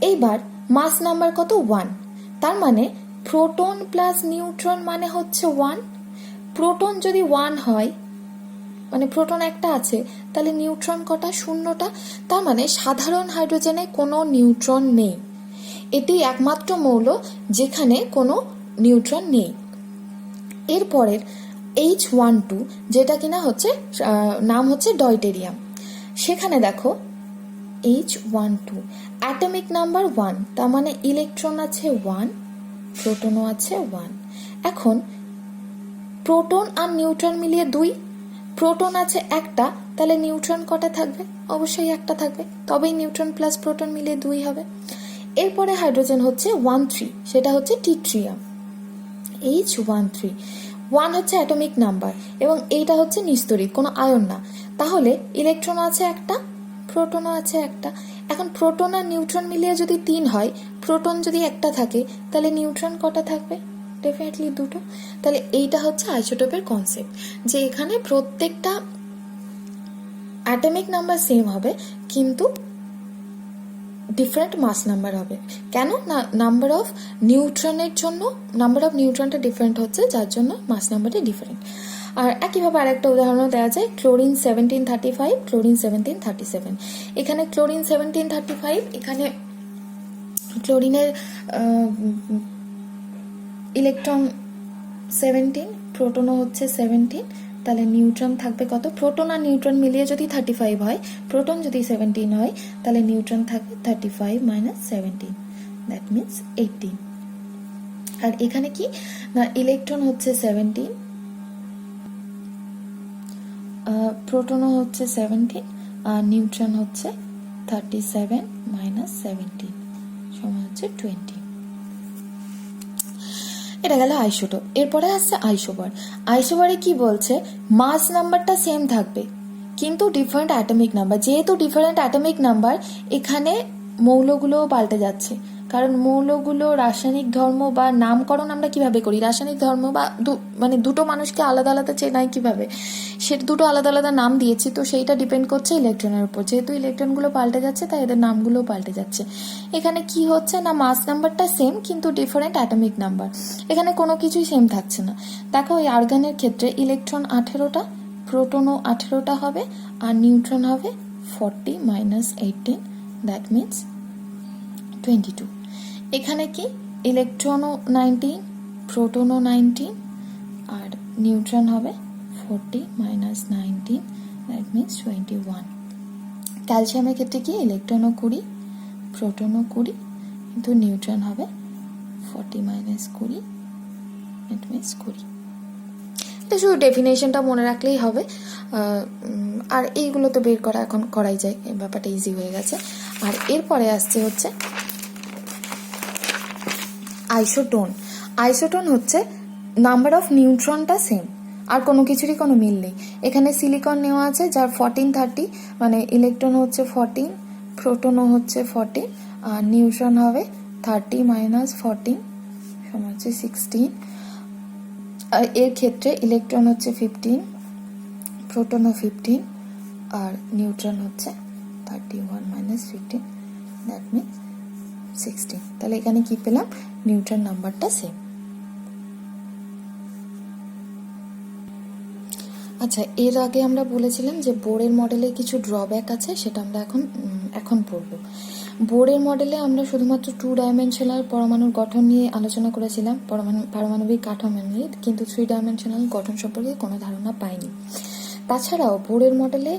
এইবার মাস নাম্বার কত? 1, তার মানে প্রোটন প্লাস নিউট্রন মানে হচ্ছে 1। প্রোটন যদি 1 হয়, মানে প্রোটন একটা আছে, তাহলে নিউট্রন কটা? 0টা। তার মানে সাধারণ হাইড্রোজেনে কোনো নিউট্রন নেই, এটি একমাত্র মৌল যেখানে কোনো নিউট্রন নেই। এরপরের H12, যেটা কিনা হচ্ছে নাম হচ্ছে ডয়টেরিয়াম, সেখানে দেখো H12 অ্যাটমিক নাম্বার 1, তার মানে ইলেকট্রন আছে 1, প্রোটনও আছে 1। এখন প্রোটন আর নিউট্রন মিলিয়ে 2, প্রোটন আছে একটা, তাহলে নিউট্রন কটা থাকবে? অবশ্যই একটা থাকবে, তবেই নিউট্রন প্লাস প্রোটন মিলিয়ে 2 হবে। এরপরে হাইড্রোজেন হচ্ছে 1,3, সেটা হচ্ছে টিট্রিয়াম, H13। 1 হচ্ছে অ্যাটমিক নাম্বার এবং এইটা হচ্ছে নিস্তড়িত, কোনো আয়ন না, তাহলে ইলেকট্রন আছে একটা, প্রোটনও আছে একটা। এখন প্রোটন আর নিউট্রন মিলিয়ে যদি 3 হয়, প্রোটন যদি একটা থাকে, তাহলে নিউট্রন কটা থাকবে? ডেফিনেটলি 2টো। তাহলে এইটা হচ্ছে আইসোটোপের কনসেপ্ট, যে এখানে প্রত্যেকটা অ্যাটমিক নাম্বার সেম হবে, কিন্তু ডিফারেন্ট মাস নাম্বার হবে। কেন না, নাম্বার অফ নিউট্রনের জন্য নাম্বার অফ নিউট্রনটা ডিফারেন্ট হচ্ছে, যার জন্য মাস নাম্বারটা ডিফারেন্ট। আর একইভাবে আরেকটা উদাহরণও দেওয়া যায়, ক্লোরিন 1735, ক্লোরিন 1737। এখানে ক্লোরিন 1735, এখানে ক্লোরিনের ইলেকট্রন 17, প্রোটনও হচ্ছে 17, তাহলে নিউট্রন থাকবে কত? প্রোটন আর নিউট্রন মিলিয়ে যদি 35 হয়, প্রোটন যদি 17 হয়, তাহলে নিউট্রন থাকবে 35 মাইনাস 17, দ্যাট মিনস 18। আর এখানে কি না, ইলেকট্রন হচ্ছে 17, প্রোটনও হচ্ছে 17, আর নিউট্রন হচ্ছে 37 মাইনাস 17 সমান হচ্ছে 20। এটা গেল আইসোটোপ। এরপরে আসছে আইসোবার। আইসোবারে কি বলছে, মাস নাম্বারটা সেম থাকবে কিন্তু ডিফারেন্ট অ্যাটমিক নাম্বার। যেহেতু ডিফারেন্ট অ্যাটমিক নাম্বার, এখানে মৌলগুলোও পাল্টে যাচ্ছে, কারণ মৌলগুলো রাসায়নিক ধর্ম বা নামকরণ আমরা কিভাবে করি, রাসায়নিক ধর্ম বা মানে দুটো মানুষকে আলাদা আলাদা চেনাই কিভাবে, সে দুটো আলাদা আলাদা নাম দিয়েছি, তো সেইটা ডিপেন্ড করছে ইলেকট্রনের উপর। যেহেতু ইলেকট্রনগুলো পাল্টে যাচ্ছে, তাই এদের নামগুলোও পাল্টে যাচ্ছে। এখানে কি হচ্ছে না, মাস নাম্বারটা সেম কিন্তু ডিফারেন্ট অ্যাটমিক নাম্বার, এখানে কোনো কিছুই সেম থাকছে না। দেখো এই আর্গনের ক্ষেত্রে ইলেকট্রন 18টা, প্রোটনও 18টা হবে, আর নিউট্রন হবে 40 মাইনাস 18, দ্যাট মিনস 22। এখানে কি ইলেকট্রনও 19, প্রোটনও 19, আর নিউট্রন হবে 40 মাইনাস 19, দ্যাট মিনস 21। ক্যালসিয়ামের ক্ষেত্রে কি ইলেকট্রনও 20, প্রোটনও 20, কিন্তু নিউট্রন হবে 40 মাইনাস 20, দ্যাট মিনস 20। এটা শুধু ডেফিনেশনটা মনে রাখলেই হবে, আর এইগুলো তো বের করা এখন করাই যায়, এই ব্যাপারটা ইজি হয়ে গেছে। আর এরপরে আসছে হচ্ছে আইসোটোন। আইসোটোন হচ্ছে নাম্বার অফ নিউট্রনটা সেম, আর কোনো কিছুরই কোনো মিল নেই। এখানে সিলিকন নেওয়া আছে যার 1430, মানে ইলেকট্রন হচ্ছে 14, প্রোটনও হচ্ছে 14, আর নিউট্রন হবে 30 মাইনাস 14 সমান হচ্ছে 16। আর এর ক্ষেত্রে ইলেকট্রন হচ্ছে 15, প্রোটনও 15, আর নিউট্রন হচ্ছে 31 মাইনাস 15, দ্যাট মিনস 16। তাহলে এখানে কি পেলাম, নিউট্রন নাম্বারটা সেম। আচ্ছা, এর আগে আমরা বলেছিলাম যে বোরের মডেলে কিছু ড্রব্যাক আছে, সেটা আমরা এখন পড়ব। বোরের মডেলে আমরা শুধুমাত্র 2 ডাইমেনশনাল পরমাণুর গঠন নিয়ে আলোচনা করেছিলাম, পারমাণবিক কাঠামো নিয়ে, কিন্তু 3 ডাইমেনশনাল গঠন সম্পর্কে কোনো ধারণা পাইনি। তাছাড়াও বোরের মডেলে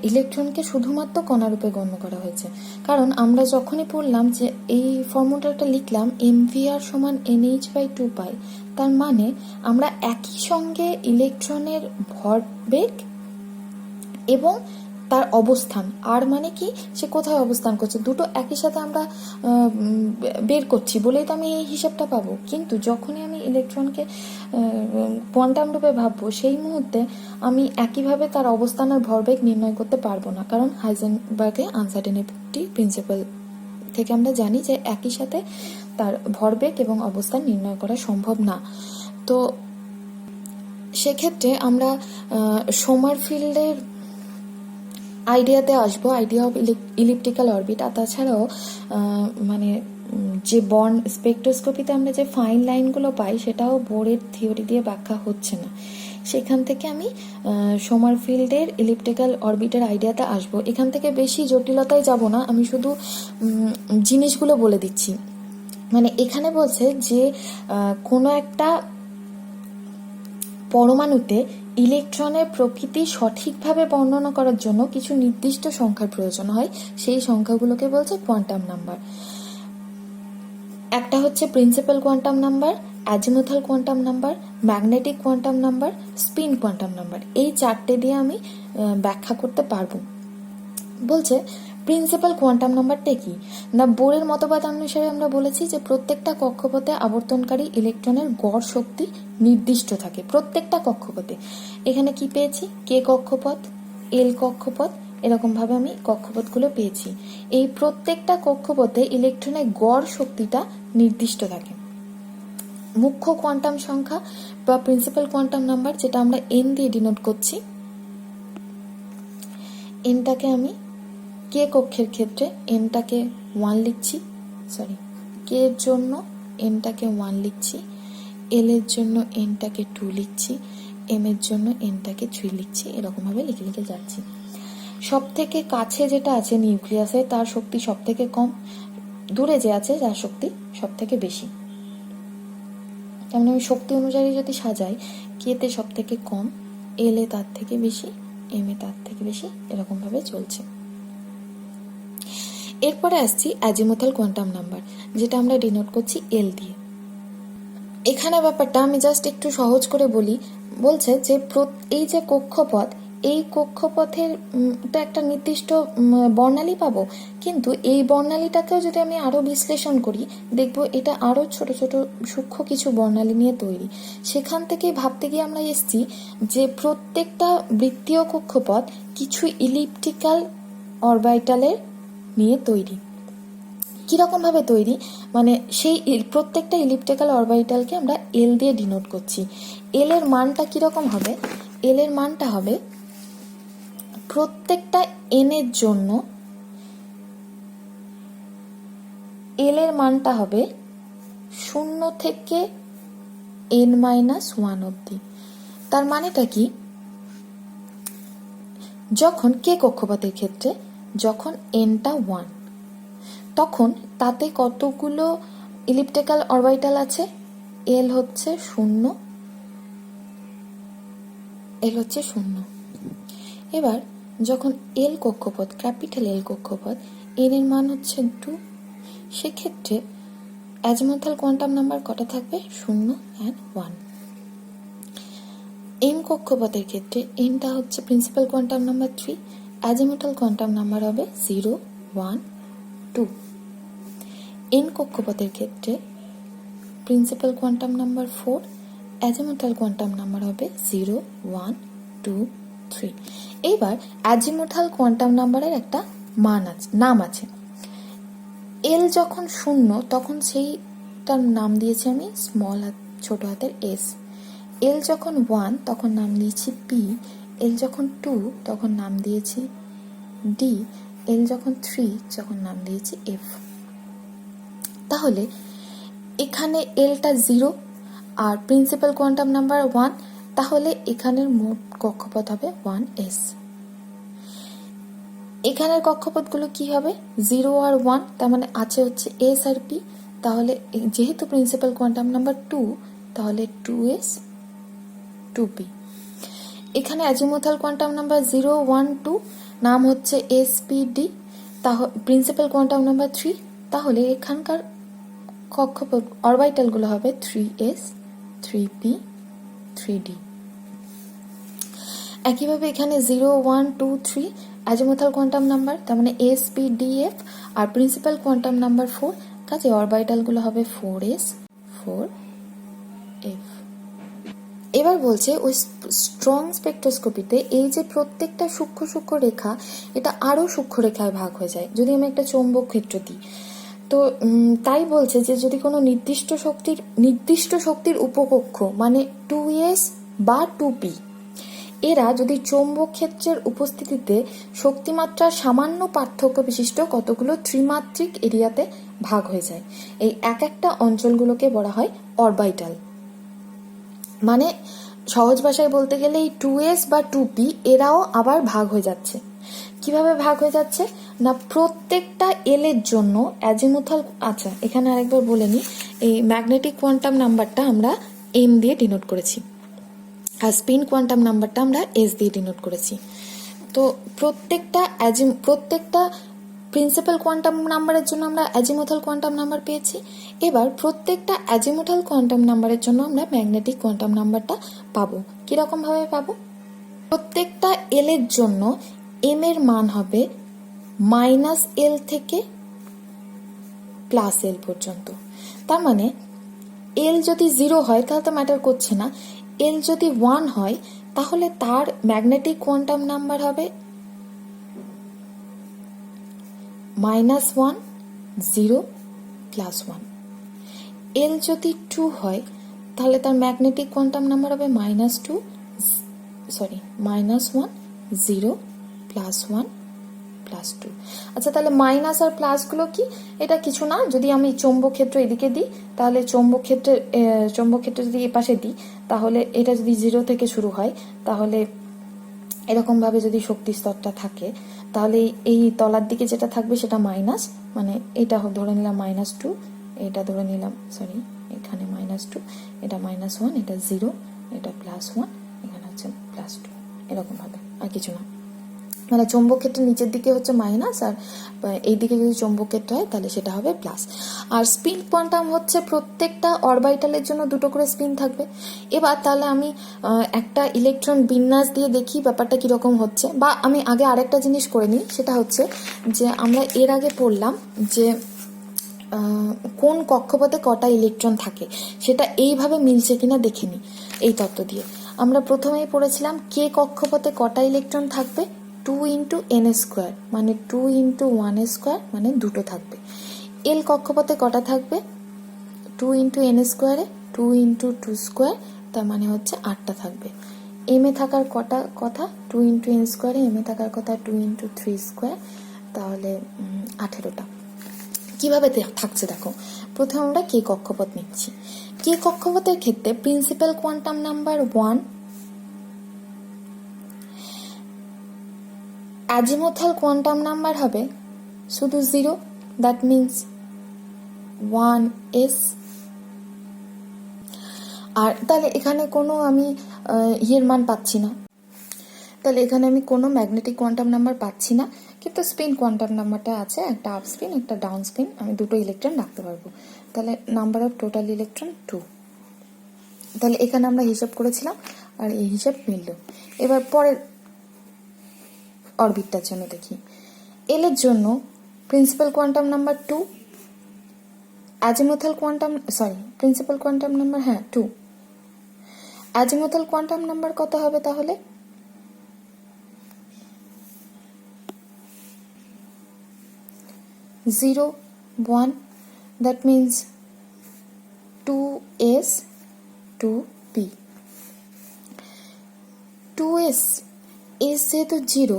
ইলেকট্রনকে শুধুমাত্র কণারূপে গণ্য করা হয়েছে, কারণ আমরা যখনই পড়লাম যে এই ফর্মুলাটা লিখলাম mvr সমান nh/2π, তার মানে আমরা একই সঙ্গে ইলেকট্রনের ভরবেগ এবং তার অবস্থান, আর মানে কি সে কোথায় অবস্থান করছে, দুটো একই সাথে আমরা বের করছি বলেই তো আমি এই হিসাবটা পাবো। কিন্তু যখনই আমি ইলেকট্রনকে কোয়ান্টাম রূপে ভাববো, সেই মুহূর্তে আমি একইভাবে তার অবস্থানের ভরবেগ নির্ণয় করতে পারবো না, কারণ হাইজেনবার্গের আনসার্টেনিটি প্রিন্সিপাল থেকে আমরা জানি যে একই সাথে তার ভরবেগ এবং অবস্থান নির্ণয় করা সম্ভব না। তো সেক্ষেত্রে আমরা সোমারফিল্ডের আইডিয়াতে আসবো, আইডিয়া অফ ইলিপ্টিক্যাল অরবিট। আর তাছাড়াও মানে যে বর্ন স্পেকট্রোস্কোপিতে আমরা যে ফাইন লাইনগুলো পাই, সেটাও বোরের থিওরি দিয়ে ব্যাখ্যা হচ্ছে না। সেখান থেকে আমি সোমারফিল্ডের ইলিপ্টিক্যাল অরবিটের আইডিয়াতে আসবো। এখান থেকে বেশি জটিলতায় যাব না, আমি শুধু জিনিসগুলো বলে দিচ্ছি। মানে এখানে বলছে যে কোনো একটা পরমাণুতে ইলেকট্রনের প্রকৃতি সঠিকভাবে বর্ণনা করার জন্য কিছু নির্দিষ্ট সংখ্যার প্রয়োজন হয়, সেই সংখ্যাগুলোকে বলছে কোয়ান্টাম নাম্বার। একটা হচ্ছে principal quantum number, azimuthal quantum number, magnetic quantum number, spin quantum number. এই 4টে দিয়ে আমি ব্যাখ্যা করতে পারবো। বলছে প্রিন্সিপাল কোয়ান্টাম নাম্বারটা কি না, বোরের মতবাদ অনুসারে আমরা বলেছি যে প্রত্যেকটা কক্ষপথে আবর্তনকারী ইলেকট্রনের গড় শক্তি নির্দিষ্ট থাকে প্রত্যেকটা কক্ষপথে। এখানে কি পেয়েছি, কে কক্ষপথ, এল কক্ষপথ, এরকম ভাবে আমি কক্ষপথগুলো পেয়েছি। এই প্রত্যেকটা কক্ষপথে ইলেকট্রনের গড় শক্তিটা নির্দিষ্ট থাকে। মুখ্য কোয়ান্টাম সংখ্যা বা প্রিন্সিপাল কোয়ান্টাম নাম্বার, যেটা আমরা এন দিয়ে ডিনোট করছি, এনটাকে আমি কে কক্ষের ক্ষেত্রে এনটাকে 1 লিখছি, কে এর জন্য এনটাকে 1 লিখছি, এল এর জন্য এনটাকে 2 লিখছি, এম এর জন্য এনটাকে 3 লিখছি, এরকমভাবে লিখে লিখে যাচ্ছি। সব থেকে কাছে যেটা আছে নিউক্লিয়াসে তার শক্তি সব থেকে কম, দূরে যে আছে যার শক্তি সব থেকে বেশি। তেমন আমি শক্তি অনুযায়ী যদি সাজাই, কে তে সব থেকে কম, এল এ তার থেকে বেশি, এম এ তার থেকে বেশি, এরকম ভাবে চলছে। এরপরে আসছি অ্যাজিমুথাল কোয়ান্টাম নাম্বার, যেটা আমরা ডিনোট করছি এল দিয়ে। এখানে ব্যাপারটা আমি জাস্ট একটু সহজ করে বলি। বলছে যে এই যে কক্ষপথ, এই কক্ষপথের একটা নির্দিষ্ট বর্ণালী পাবো, কিন্তু এই বর্ণালীটাকেও যদি আমি আরো বিশ্লেষণ করি, দেখবো এটা আরো ছোট ছোট সূক্ষ্ম কিছু বর্ণালী নিয়ে তৈরি। সেখান থেকে ভাবতে গিয়ে আমরা এসছি যে প্রত্যেকটা বৃত্তীয় কক্ষপথ কিছু ইলিপ্টিক্যাল অরবিটালের নিয়ে তৈরি। কিরকম ভাবে তৈরি, মানে সেই প্রত্যেকটা ইলিপ্টিক্যাল অরবিটালকে আমরা এল দিয়ে ডিনোট করছি। এল এর মানটা কিরকম হবে, এল এর মানটা হবে প্রত্যেকটা এন এর জন্য এল এর মানটা হবে 0 থেকে n-1 অবধি। তার মানেটা কি, যখন কে কক্ষপথের ক্ষেত্রে যখন এনটা 1, তখন তাতে কতগুলো ইলিপ্টিক্যাল অরবিটাল আছে, এল হচ্ছে 0, এল হচ্ছে 0। এবার যখন এল কক্ষপথ, ক্যাপিটাল এল কক্ষপথ, এন এর মান হচ্ছে 2, সেক্ষেত্রে অ্যাজিমুথাল কোয়ান্টাম নাম্বার কটা থাকবে, 0 and 1। এম কক্ষপথের ক্ষেত্রে এনটা হচ্ছে principal quantum number 3, azimuthal quantum number হবে 0, 1, 2। এন কক্ষপথের ক্ষেত্রে principal quantum number 4, azimuthal quantum number হবে 0, 1, 2, 3। এইবার অ্যাজিমুথাল কোয়ান্টাম নাম্বারের একটা নাম আছে। এল যখন 0 তখন সেইটার নাম দিয়েছি আমি ছোট হাতের এস। এল যখন 1 তখন নাম দিয়েছি পি, এল যখন 2 তখন নাম দিয়েছি ডি, এল যখন 3 তখন নাম দিয়েছি এফ। তাহলে এখানে এলটা 0 আর প্রিন্সিপাল কোয়ান্টাম নাম্বার 1, তাহলে এখানের মোট কক্ষপথ হবে 1s। এখানের কক্ষপথগুলো কি হবে, 0 আর 1, তার মানে আছে হচ্ছে এস আর পি। তাহলে যেহেতু প্রিন্সিপাল কোয়ান্টাম নাম্বার 2, তাহলে 2s 2p। এখানে অ্যাজিমুথাল কোয়ান্টাম নাম্বার 0, 1, 2, নাম হচ্ছে SPD, তাহলে প্রিন্সিপাল কোয়ান্টাম নাম্বার 3, তাহলে এখানকার কক্ষপথ অরবিটালগুলো হবে 3s, 3p, 3d। একইভাবে এখানে 0, 1, 2, 3 অ্যাজিমুথাল কোয়ান্টাম নাম্বার, তার মানে SPDF, আর প্রিন্সিপাল কোয়ান্টাম নাম্বার 4, কাজে অরবিটালগুলো হবে 4s, 4f। এবার বলছে ওই স্ট্রং স্পেকট্রোস্কোপিতে এই যে প্রত্যেকটা সূক্ষ্ম সূক্ষ্ম রেখা, এটা আরো সূক্ষ্ম রেখায় ভাগ হয়ে যায় যদি আমি একটা চৌম্বক ক্ষেত্র দিই। তো তাই বলছে যে যদি কোনো নির্দিষ্ট শক্তির উপকক্ষ, মানে 2s বা 2p, এরা যদি চৌম্বক ক্ষেত্রের উপস্থিতিতে শক্তিমাত্রার সামান্য পার্থক্য বিশিষ্ট কতগুলো ত্রিমাত্রিক এরিয়াতে ভাগ হয়ে যায়, এই একটা অঞ্চলগুলোকে বলা হয় অরবিটাল। মানে সহজ ভাষায় বলতে গেলে এই 2s বা 2p এরাও আবার ভাগ হয়ে যাচ্ছে। কিভাবে ভাগ হয়ে যাচ্ছে না, প্রত্যেকটা এল এর জন্য অ্যাজিমুথাল, আচ্ছা এখানে আরেকবার বলে নিই, এই ম্যাগনেটিক কোয়ান্টাম নাম্বারটা আমরা এম দিয়ে ডিনোট করেছি, আর স্পিন কোয়ান্টাম নাম্বারটা আমরা এস দিয়ে ডিনোট করেছি। তো প্রত্যেকটা প্রিন্সিপাল কোয়ান্টাম নাম্বারের জন্য আমরা অ্যাজিমুথাল কোয়ান্টাম নাম্বার পেয়েছি। এবার প্রত্যেকটা অ্যাজিমুথাল কোয়ান্টাম নাম্বারের জন্য আমরা ম্যাগনেটিক কোয়ান্টাম নাম্বারটা পাবো। কিরকম ভাবে পাবো, প্রত্যেকটা এল এর জন্য এম এর মান হবে -l থেকে +l পর্যন্ত। তার মানে এল যদি 0 হয় তাহলে তো ম্যাটার করছে না, এল যদি 1 হয় তাহলে তার ম্যাগনেটিক কোয়ান্টাম নাম্বার হবে -1, 0, +1। এল যদি 2 হয় তাহলে তার ম্যাগনেটিক কোয়ান্টাম নাম্বার হবে -1, 0, +1, +2। আচ্ছা, তাহলে মাইনাস আর প্লাসগুলো কি? এটা কিছু না, যদি আমি চৌম্বক ক্ষেত্র এদিকে দিই তাহলে চৌম্বক ক্ষেত্র যদি এ পাশে দিই তাহলে এটা যদি 0 থেকে শুরু হয় তাহলে এরকম ভাবে যদি শক্তি স্তরটা থাকে তাহলে এই তলার দিকে যেটা থাকবে সেটা মাইনাস, মানে এটা ধরে নিলাম -2, এটা ধরে নিলাম এখানে -2, এটা -1, এটা 0, এটা +1, এখানে হচ্ছে +2, এরকম ভাবে, আর কিছু না। মানে চৌম্বক ক্ষেত্রের নিচের দিকে হচ্ছে মাইনাস আর এই দিকে যদি চৌম্বক ক্ষেত্র হয় তাহলে সেটা হবে প্লাস। আর স্পিন কোয়ান্টাম হচ্ছে প্রত্যেকটা অরবিটালের জন্য 2টো করে স্পিন থাকবে। এবার তাহলে আমি একটা ইলেকট্রন বিন্যাস দিয়ে দেখি ব্যাপারটা কিরকম হচ্ছে, বা আমি আগে আরেকটা জিনিস করে নিই, সেটা হচ্ছে যে আমরা এর আগে পড়লাম যে কোন কক্ষপথে কটা ইলেকট্রন থাকে সেটা এইভাবে মিলছে কিনা দেখে নিই। এই তত্ত্ব দিয়ে আমরা প্রথমেই পড়েছিলাম কে কক্ষপথে কটা ইলেকট্রন থাকবে, 2 × n², মানে 2 × 1² মানে 2টো থাকবে। এল কক্ষপথে কটা থাকবে, 2 × n², 2 × 2², তার মানে হচ্ছে 8টা থাকবে। এম এ থাকার কথা 2 × n², এম এ থাকার কথা 2 × 3², তাহলে 18টা। কিভাবে থাকছে দেখো, প্রথমে আমরা কে কক্ষপথ নিচ্ছি। কে কক্ষপথের ক্ষেত্রে principal quantum number 1, azimuthal quantum number হবে শুধু 0, দ্যাট মিনস 1s। আর তাহলে এখানে কোনো আমি ইয়ের মান পাচ্ছি না, তাহলে এখানে আমি কোনো ম্যাগনেটিক কোয়ান্টাম নাম্বার পাচ্ছি না, কিন্তু স্পিন কোয়ান্টাম নাম্বারটা আছে, একটা আপ স্পিন একটা ডাউন স্পিন, আমি 2টো ইলেকট্রন রাখতে পারবো। তাহলে নাম্বার অফ টোটাল ইলেকট্রন 2। তাহলে এখানে আমরা হিসাব করেছিলাম আর এই হিসাব মিলল। এবার পরের অরবিটটার জন্য দেখি। এল এর জন্য principal quantum number 2, azimuthal quantum principal quantum number 2, azimuthal quantum number কত হবে তাহলে, zero, 1, that means 2s, 2p, 2s, s যেহেতু 0,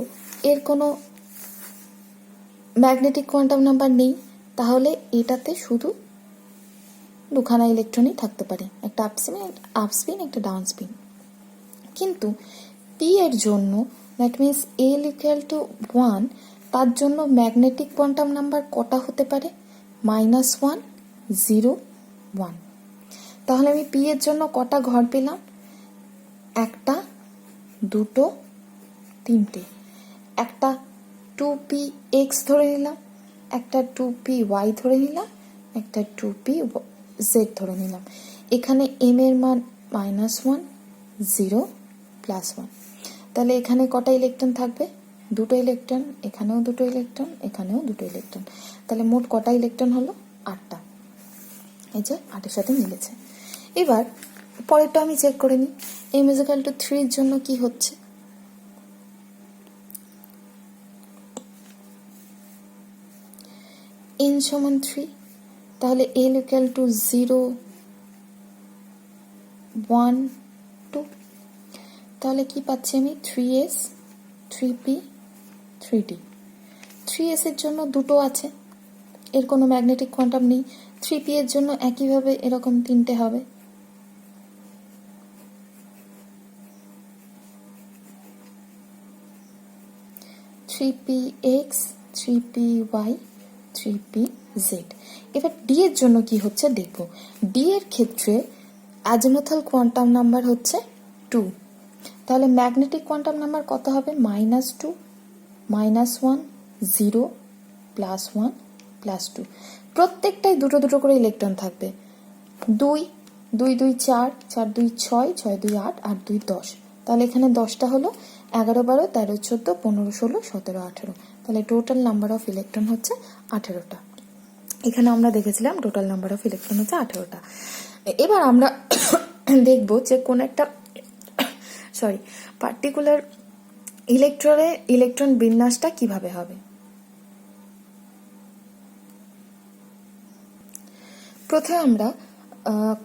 এর কোনো ম্যাগনেটিক কোয়ান্টাম নাম্বার নেই, তাহলে এটাতে শুধু 2খানা ইলেকট্রনই থাকতে পারে, একটা আপ স্পিন একটা ডাউন স্পিন। কিন্তু পি এর জন্য দ্যাট মিনস এল = 1, তার জন্য ম্যাগনেটিক কোয়ান্টাম নাম্বার কটা হতে পারে, -1, 0, 1। তাহলে আমি পি এর জন্য কটা ঘর পেলাম, 1টা, 2টো, 3টে। একটা 2px ধরে নিলাম, একটা 2py ধরে নিলাম, একটা 2pz ধরে নিলাম। এখানে m এর মান -1, 0, +1। তাহলে এখানে কটা ইলেকট্রন থাকবে, 2টো ইলেকট্রন, এখানেও 2টো ইলেকট্রন, এখানেও 2টো ইলেকট্রন। তাহলে মোট কটা ইলেকট্রন হলো, 8টা। এই যে 8-এর সাথে মিলেছে। এবার পরেরটা আমি চেক করে নিই। m = 3 এর জন্য কি হচ্ছে, n = 3, তাহলে l = 0, 1, 2, তাহলে কি পাচ্ছি আমি, 3s, 3p, 3d। 3s এর জন্য 2টো আছে, এর কোনো ম্যাগনেটিক কোয়ান্টাম নেই। 3p এর জন্য একইভাবে এরকম 3টে হবে। 3px, 3py, 3pz। এবার ডি এর জন্য কি হচ্ছে দেখব। ডি এর ক্ষেত্রে অ্যাজিমুথাল কোয়ান্টাম নাম্বার হচ্ছে 2, তাহলে ম্যাগনেটিক কোয়ান্টাম নাম্বার কত হবে, -2, -1, 0, +1, +2। প্রত্যেকটাই 2টো করে ইলেকট্রন থাকবে। 2, 2, 2, 4, 4, 2, 6, 6, 2, 8, 8, 2, 10। তাহলে এখানে 10টা হলো, 11, 12, 13, 14, 15, 16, 17, 18। তাহলে টোটাল নাম্বার অফ ইলেকট্রন হচ্ছে 18টা। এখানে আমরা দেখেছিলাম টোটাল নাম্বার অফ ইলেকট্রন হচ্ছে 18টা। এবার আমরা দেখব যে কোন একটা পার্টিকুলার ইলেকট্রন বিন্যাসটা কিভাবে হবে। প্রথমে আমরা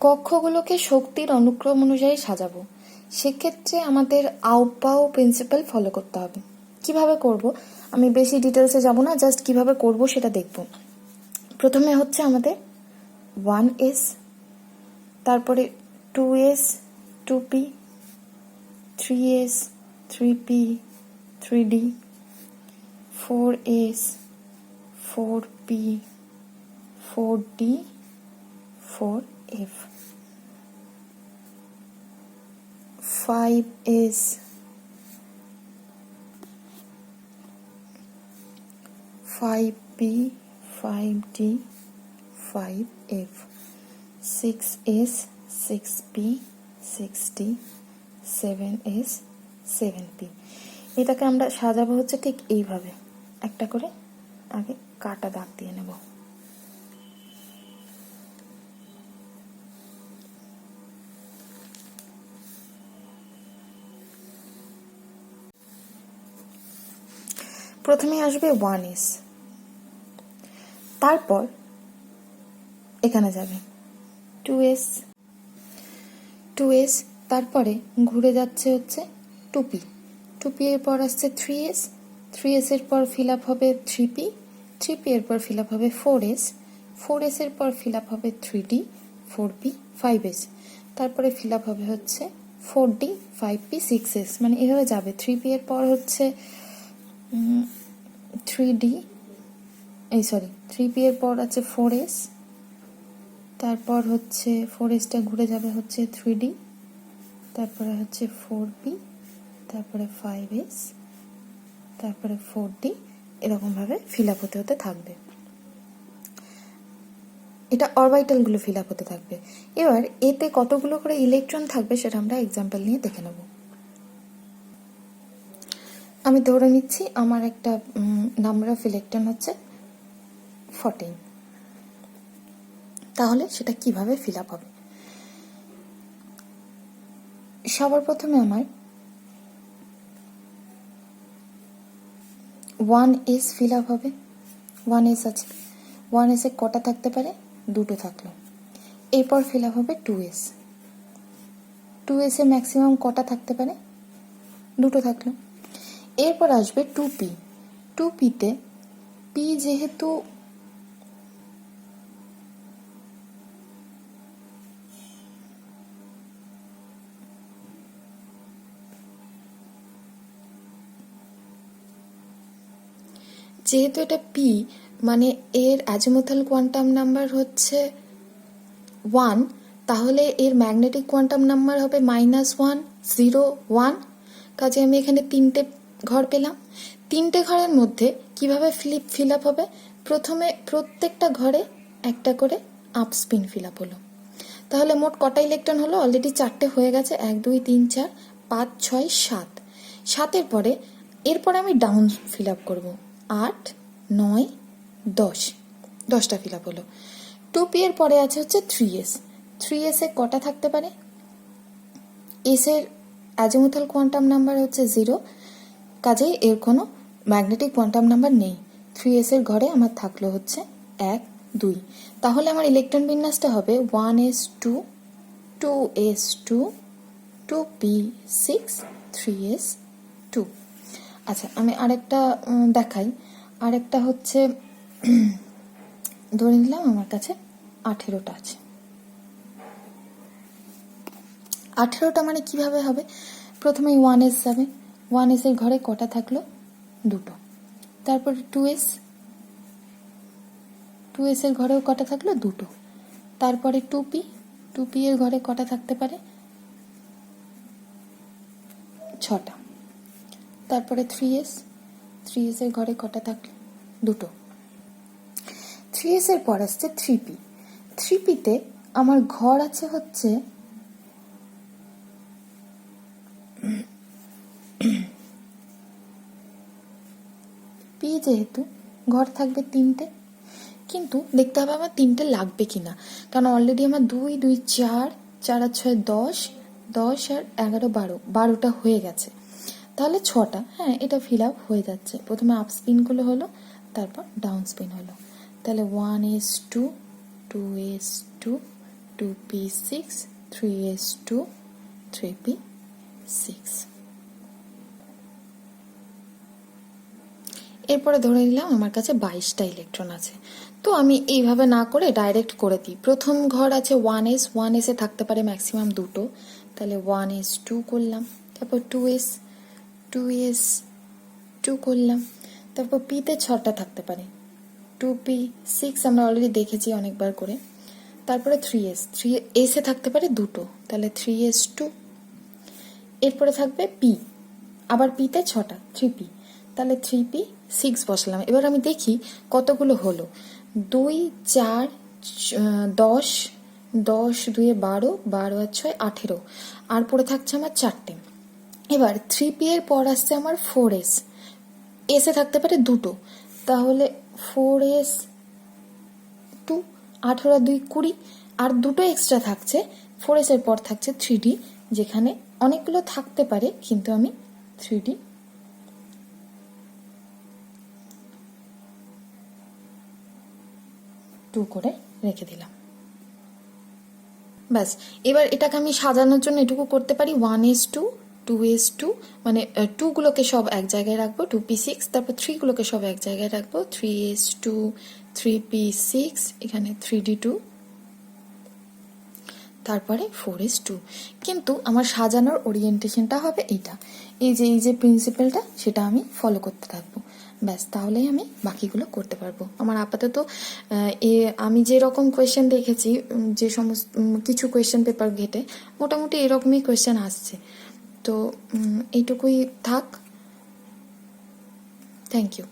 কক্ষগুলোকে শক্তির অনুক্রম অনুযায়ী সাজাবো। সেক্ষেত্রে আমাদের আউপাউ প্রিন্সিপাল ফলো করতে হবে। কিভাবে করব, আমি বেশি ডিটেলসে যাব না, জাস্ট কিভাবে করব সেটা দেখব। প্রথমে হচ্ছে আমাদের 1s, তারপরে 2s 2p, 3s 3p 3d, 4s 4p 4d 4f, 5s 5p 5d 5f, 6s 6p 6d, 7s 7p। এটাকে আমরা সাজাবো হচ্ছে ঠিক এইভাবে, একটা করে আগে কাটা দাগ দিয়ে নেব। প্রথমে আসবে 1s, তারপর এখানে যাবে 2s 2s, তারপরে ঘুরে যাচ্ছে হচ্ছে 2p 2p এর পর আসছে 3s 3s এর পর ফিল আপ হবে 3p 3p এর পর ফিল আপ হবে 4s 4s এর পর ফিল আপ হবে 3d 4p 5s, তারপরে ফিল আপ হবে হচ্ছে 4d 5p 6s, মানে এভাবে যাবে। 3p এর পর হচ্ছে 3d, এই সরি 3p এর পর আছে 4s, তারপর হচ্ছে 4sটা ঘুরে যাবে হচ্ছে 3d, তারপরে হচ্ছে 4p, তারপরে 5s, তারপরে 4d, এরকমভাবে ফিল আপ হতে হতে থাকবে। এটা অরবিটালগুলো ফিল আপ হতে থাকবে। এবার এতে কতগুলো করে ইলেকট্রন থাকবে সেটা আমরা এক্সাম্পল নিয়ে দেখে নেব। আমি ধরে নিচ্ছি আমার একটা নাম্বার অফ ইলেকট্রন হচ্ছে 14, তাহলে সেটা কিভাবে ফিল আপ হবে? সবার প্রথমে আমার 1s ফিল আপ হবে। 1s আছে, 1s এ কটা থাকতে পারে? দুটো থাকলো। এরপর ফিল আপ হবে 2s, 2s এ ম্যাক্সিমাম কটা থাকতে পারে? দুটো থাকলো। এরপর আসবে 2p, 2p তে p যেহেতু এটা p, মানে এর অ্যাজিমুথাল কোয়ান্টাম নাম্বার হচ্ছে 1, তাহলে এর ম্যাগনেটিক কোয়ান্টাম নাম্বার হবে -1 0 1। কাজে আমি এখানে 3টে ঘর পেলাম। 3টে ঘরের মধ্যে কিভাবে ফিল আপ হবে? প্রথমে প্রত্যেকটা ঘরে একটা করে আপ স্পিন ফিল আপ হলো। তাহলে মোট কটা ইলেকট্রন হলো? অলরেডি 4টে হয়ে গেছে, 1 2 3 4 5 6 7। 7এর পরে এরপরে আমি ডাউন ফিল আপ করবো, 8 9 10, 10টা ফিল আপ হলো। 2p এর পরে আছে হচ্ছে 3s, 3s এ কটা থাকতে পারে? s এর অ্যাজিমুথাল কোয়ান্টাম নাম্বার হচ্ছে 0, কাজেই এর কোনো ম্যাগনেটিক কোয়ান্টাম নাম্বার নেই। 3s এর ঘরে আমার থাকলো হচ্ছে 1 2, তাহলে আমার ইলেকট্রন বিন্যাসটা হবে 1s2 2s2 2p6 3s2। আচ্ছা, আমি আরেকটা দেখাই। আরেকটা হচ্ছে ধরে নিলাম আমার কাছে 18টা আছে। 18টা মানে কিভাবে হবে? প্রথমে 1s যাবে, 1s এর ঘরে কটা থাকলো? দুটো। তারপরে 2s, 2s এর ঘরেও কটা থাকলো? দুটো। তারপরে 2p, 2p এর ঘরে কটা থাকতে পারে? 6টা। তারপরে 3s, 3s এর ঘরে কটা থাকলো? দুটো। 3s এর পর আসছে 3p, 3p তে আমার ঘর আছে হচ্ছে p, যেহেতু ঘর থাকবে 3টে, কিন্তু দেখতে হবে আমার 3টে লাগবে কিনা, কারণ অলরেডি আমার 2 2 4 4 আর 6 10 10 আর 11 12, 12টা হয়ে গেছে। তাহলে 6টা, হ্যাঁ এটা ফিল আপ হয়ে যাচ্ছে। প্রথমে আপ স্পিনগুলো হলো, তারপর ডাউন স্পিন হলো। তাহলে 1s2 2s2 2p6 3s2 3p6। এরপরে ধরে নিলাম আমার কাছে 22টা ইলেকট্রন আছে। তো আমি এইভাবে না করে ডাইরেক্ট করে দিই। প্রথম ঘর আছে 1s, 1s এ থাকতে পারে ম্যাক্সিমাম দুটো, তাহলে 1s2 করলাম। তারপর 2s, 2s 2 করলাম। তারপর পিতে 6টা থাকতে পারে, 2p 6 আমরা অলরেডি দেখেছি অনেকবার করে। তারপরে 3s, 3s এ থাকতে পারে দুটো, তাহলে 3s2। এরপরে থাকবে পি, আবার পিতে 6টা, 3p, তাহলে 3p 6 বসালাম। এবার আমি দেখি কতগুলো হলো। 2 4 10, 10 2 12, 12 আর 6 18, আর পড়ে থাকছে আমার 4টে। এবার 3p এর পর আসছে আমার 4s, এসে থাকতে পারে দুটো, তাহলে 4s2, 18 আর 2 20, আর দুটো এক্সট্রা থাকছে। 4s এর পর থাকছে 3d, যেখানে অনেকগুলো থাকতে পারে, কিন্তু আমি 3d 2 করে রেখে দিলাম। ব্যাস, এবার এটাকে আমি সাজানোর জন্য এটুকু করতে পারি, 1s2, 2s2, মানে 2 গুলোকে সব এক জায়গায় রাখবো, 2p6, তারপর 3 গুলোকে সব এক জায়গায় রাখবো, 3s2, 3p6, এখানে 3d2, তারপরে 4s2। কিন্তু আমার সাজানোর ওরিয়েন্টেশনটা হবে এইটা, এই যে প্রিন্সিপালটা, সেটা আমি ফলো করতে থাকবো। ব্যাস, তাহলেই আমি বাকিগুলো করতে পারবো। আমার আপাতত আমি যেরকম কোয়েশ্চেন দেখেছি, যে সমস্ত কিছু কোয়েশ্চেন পেপার ঘেটে মোটামুটি এরকমই কোয়েশ্চেন আসছে। তো এইটুকুই থাক। Thank you.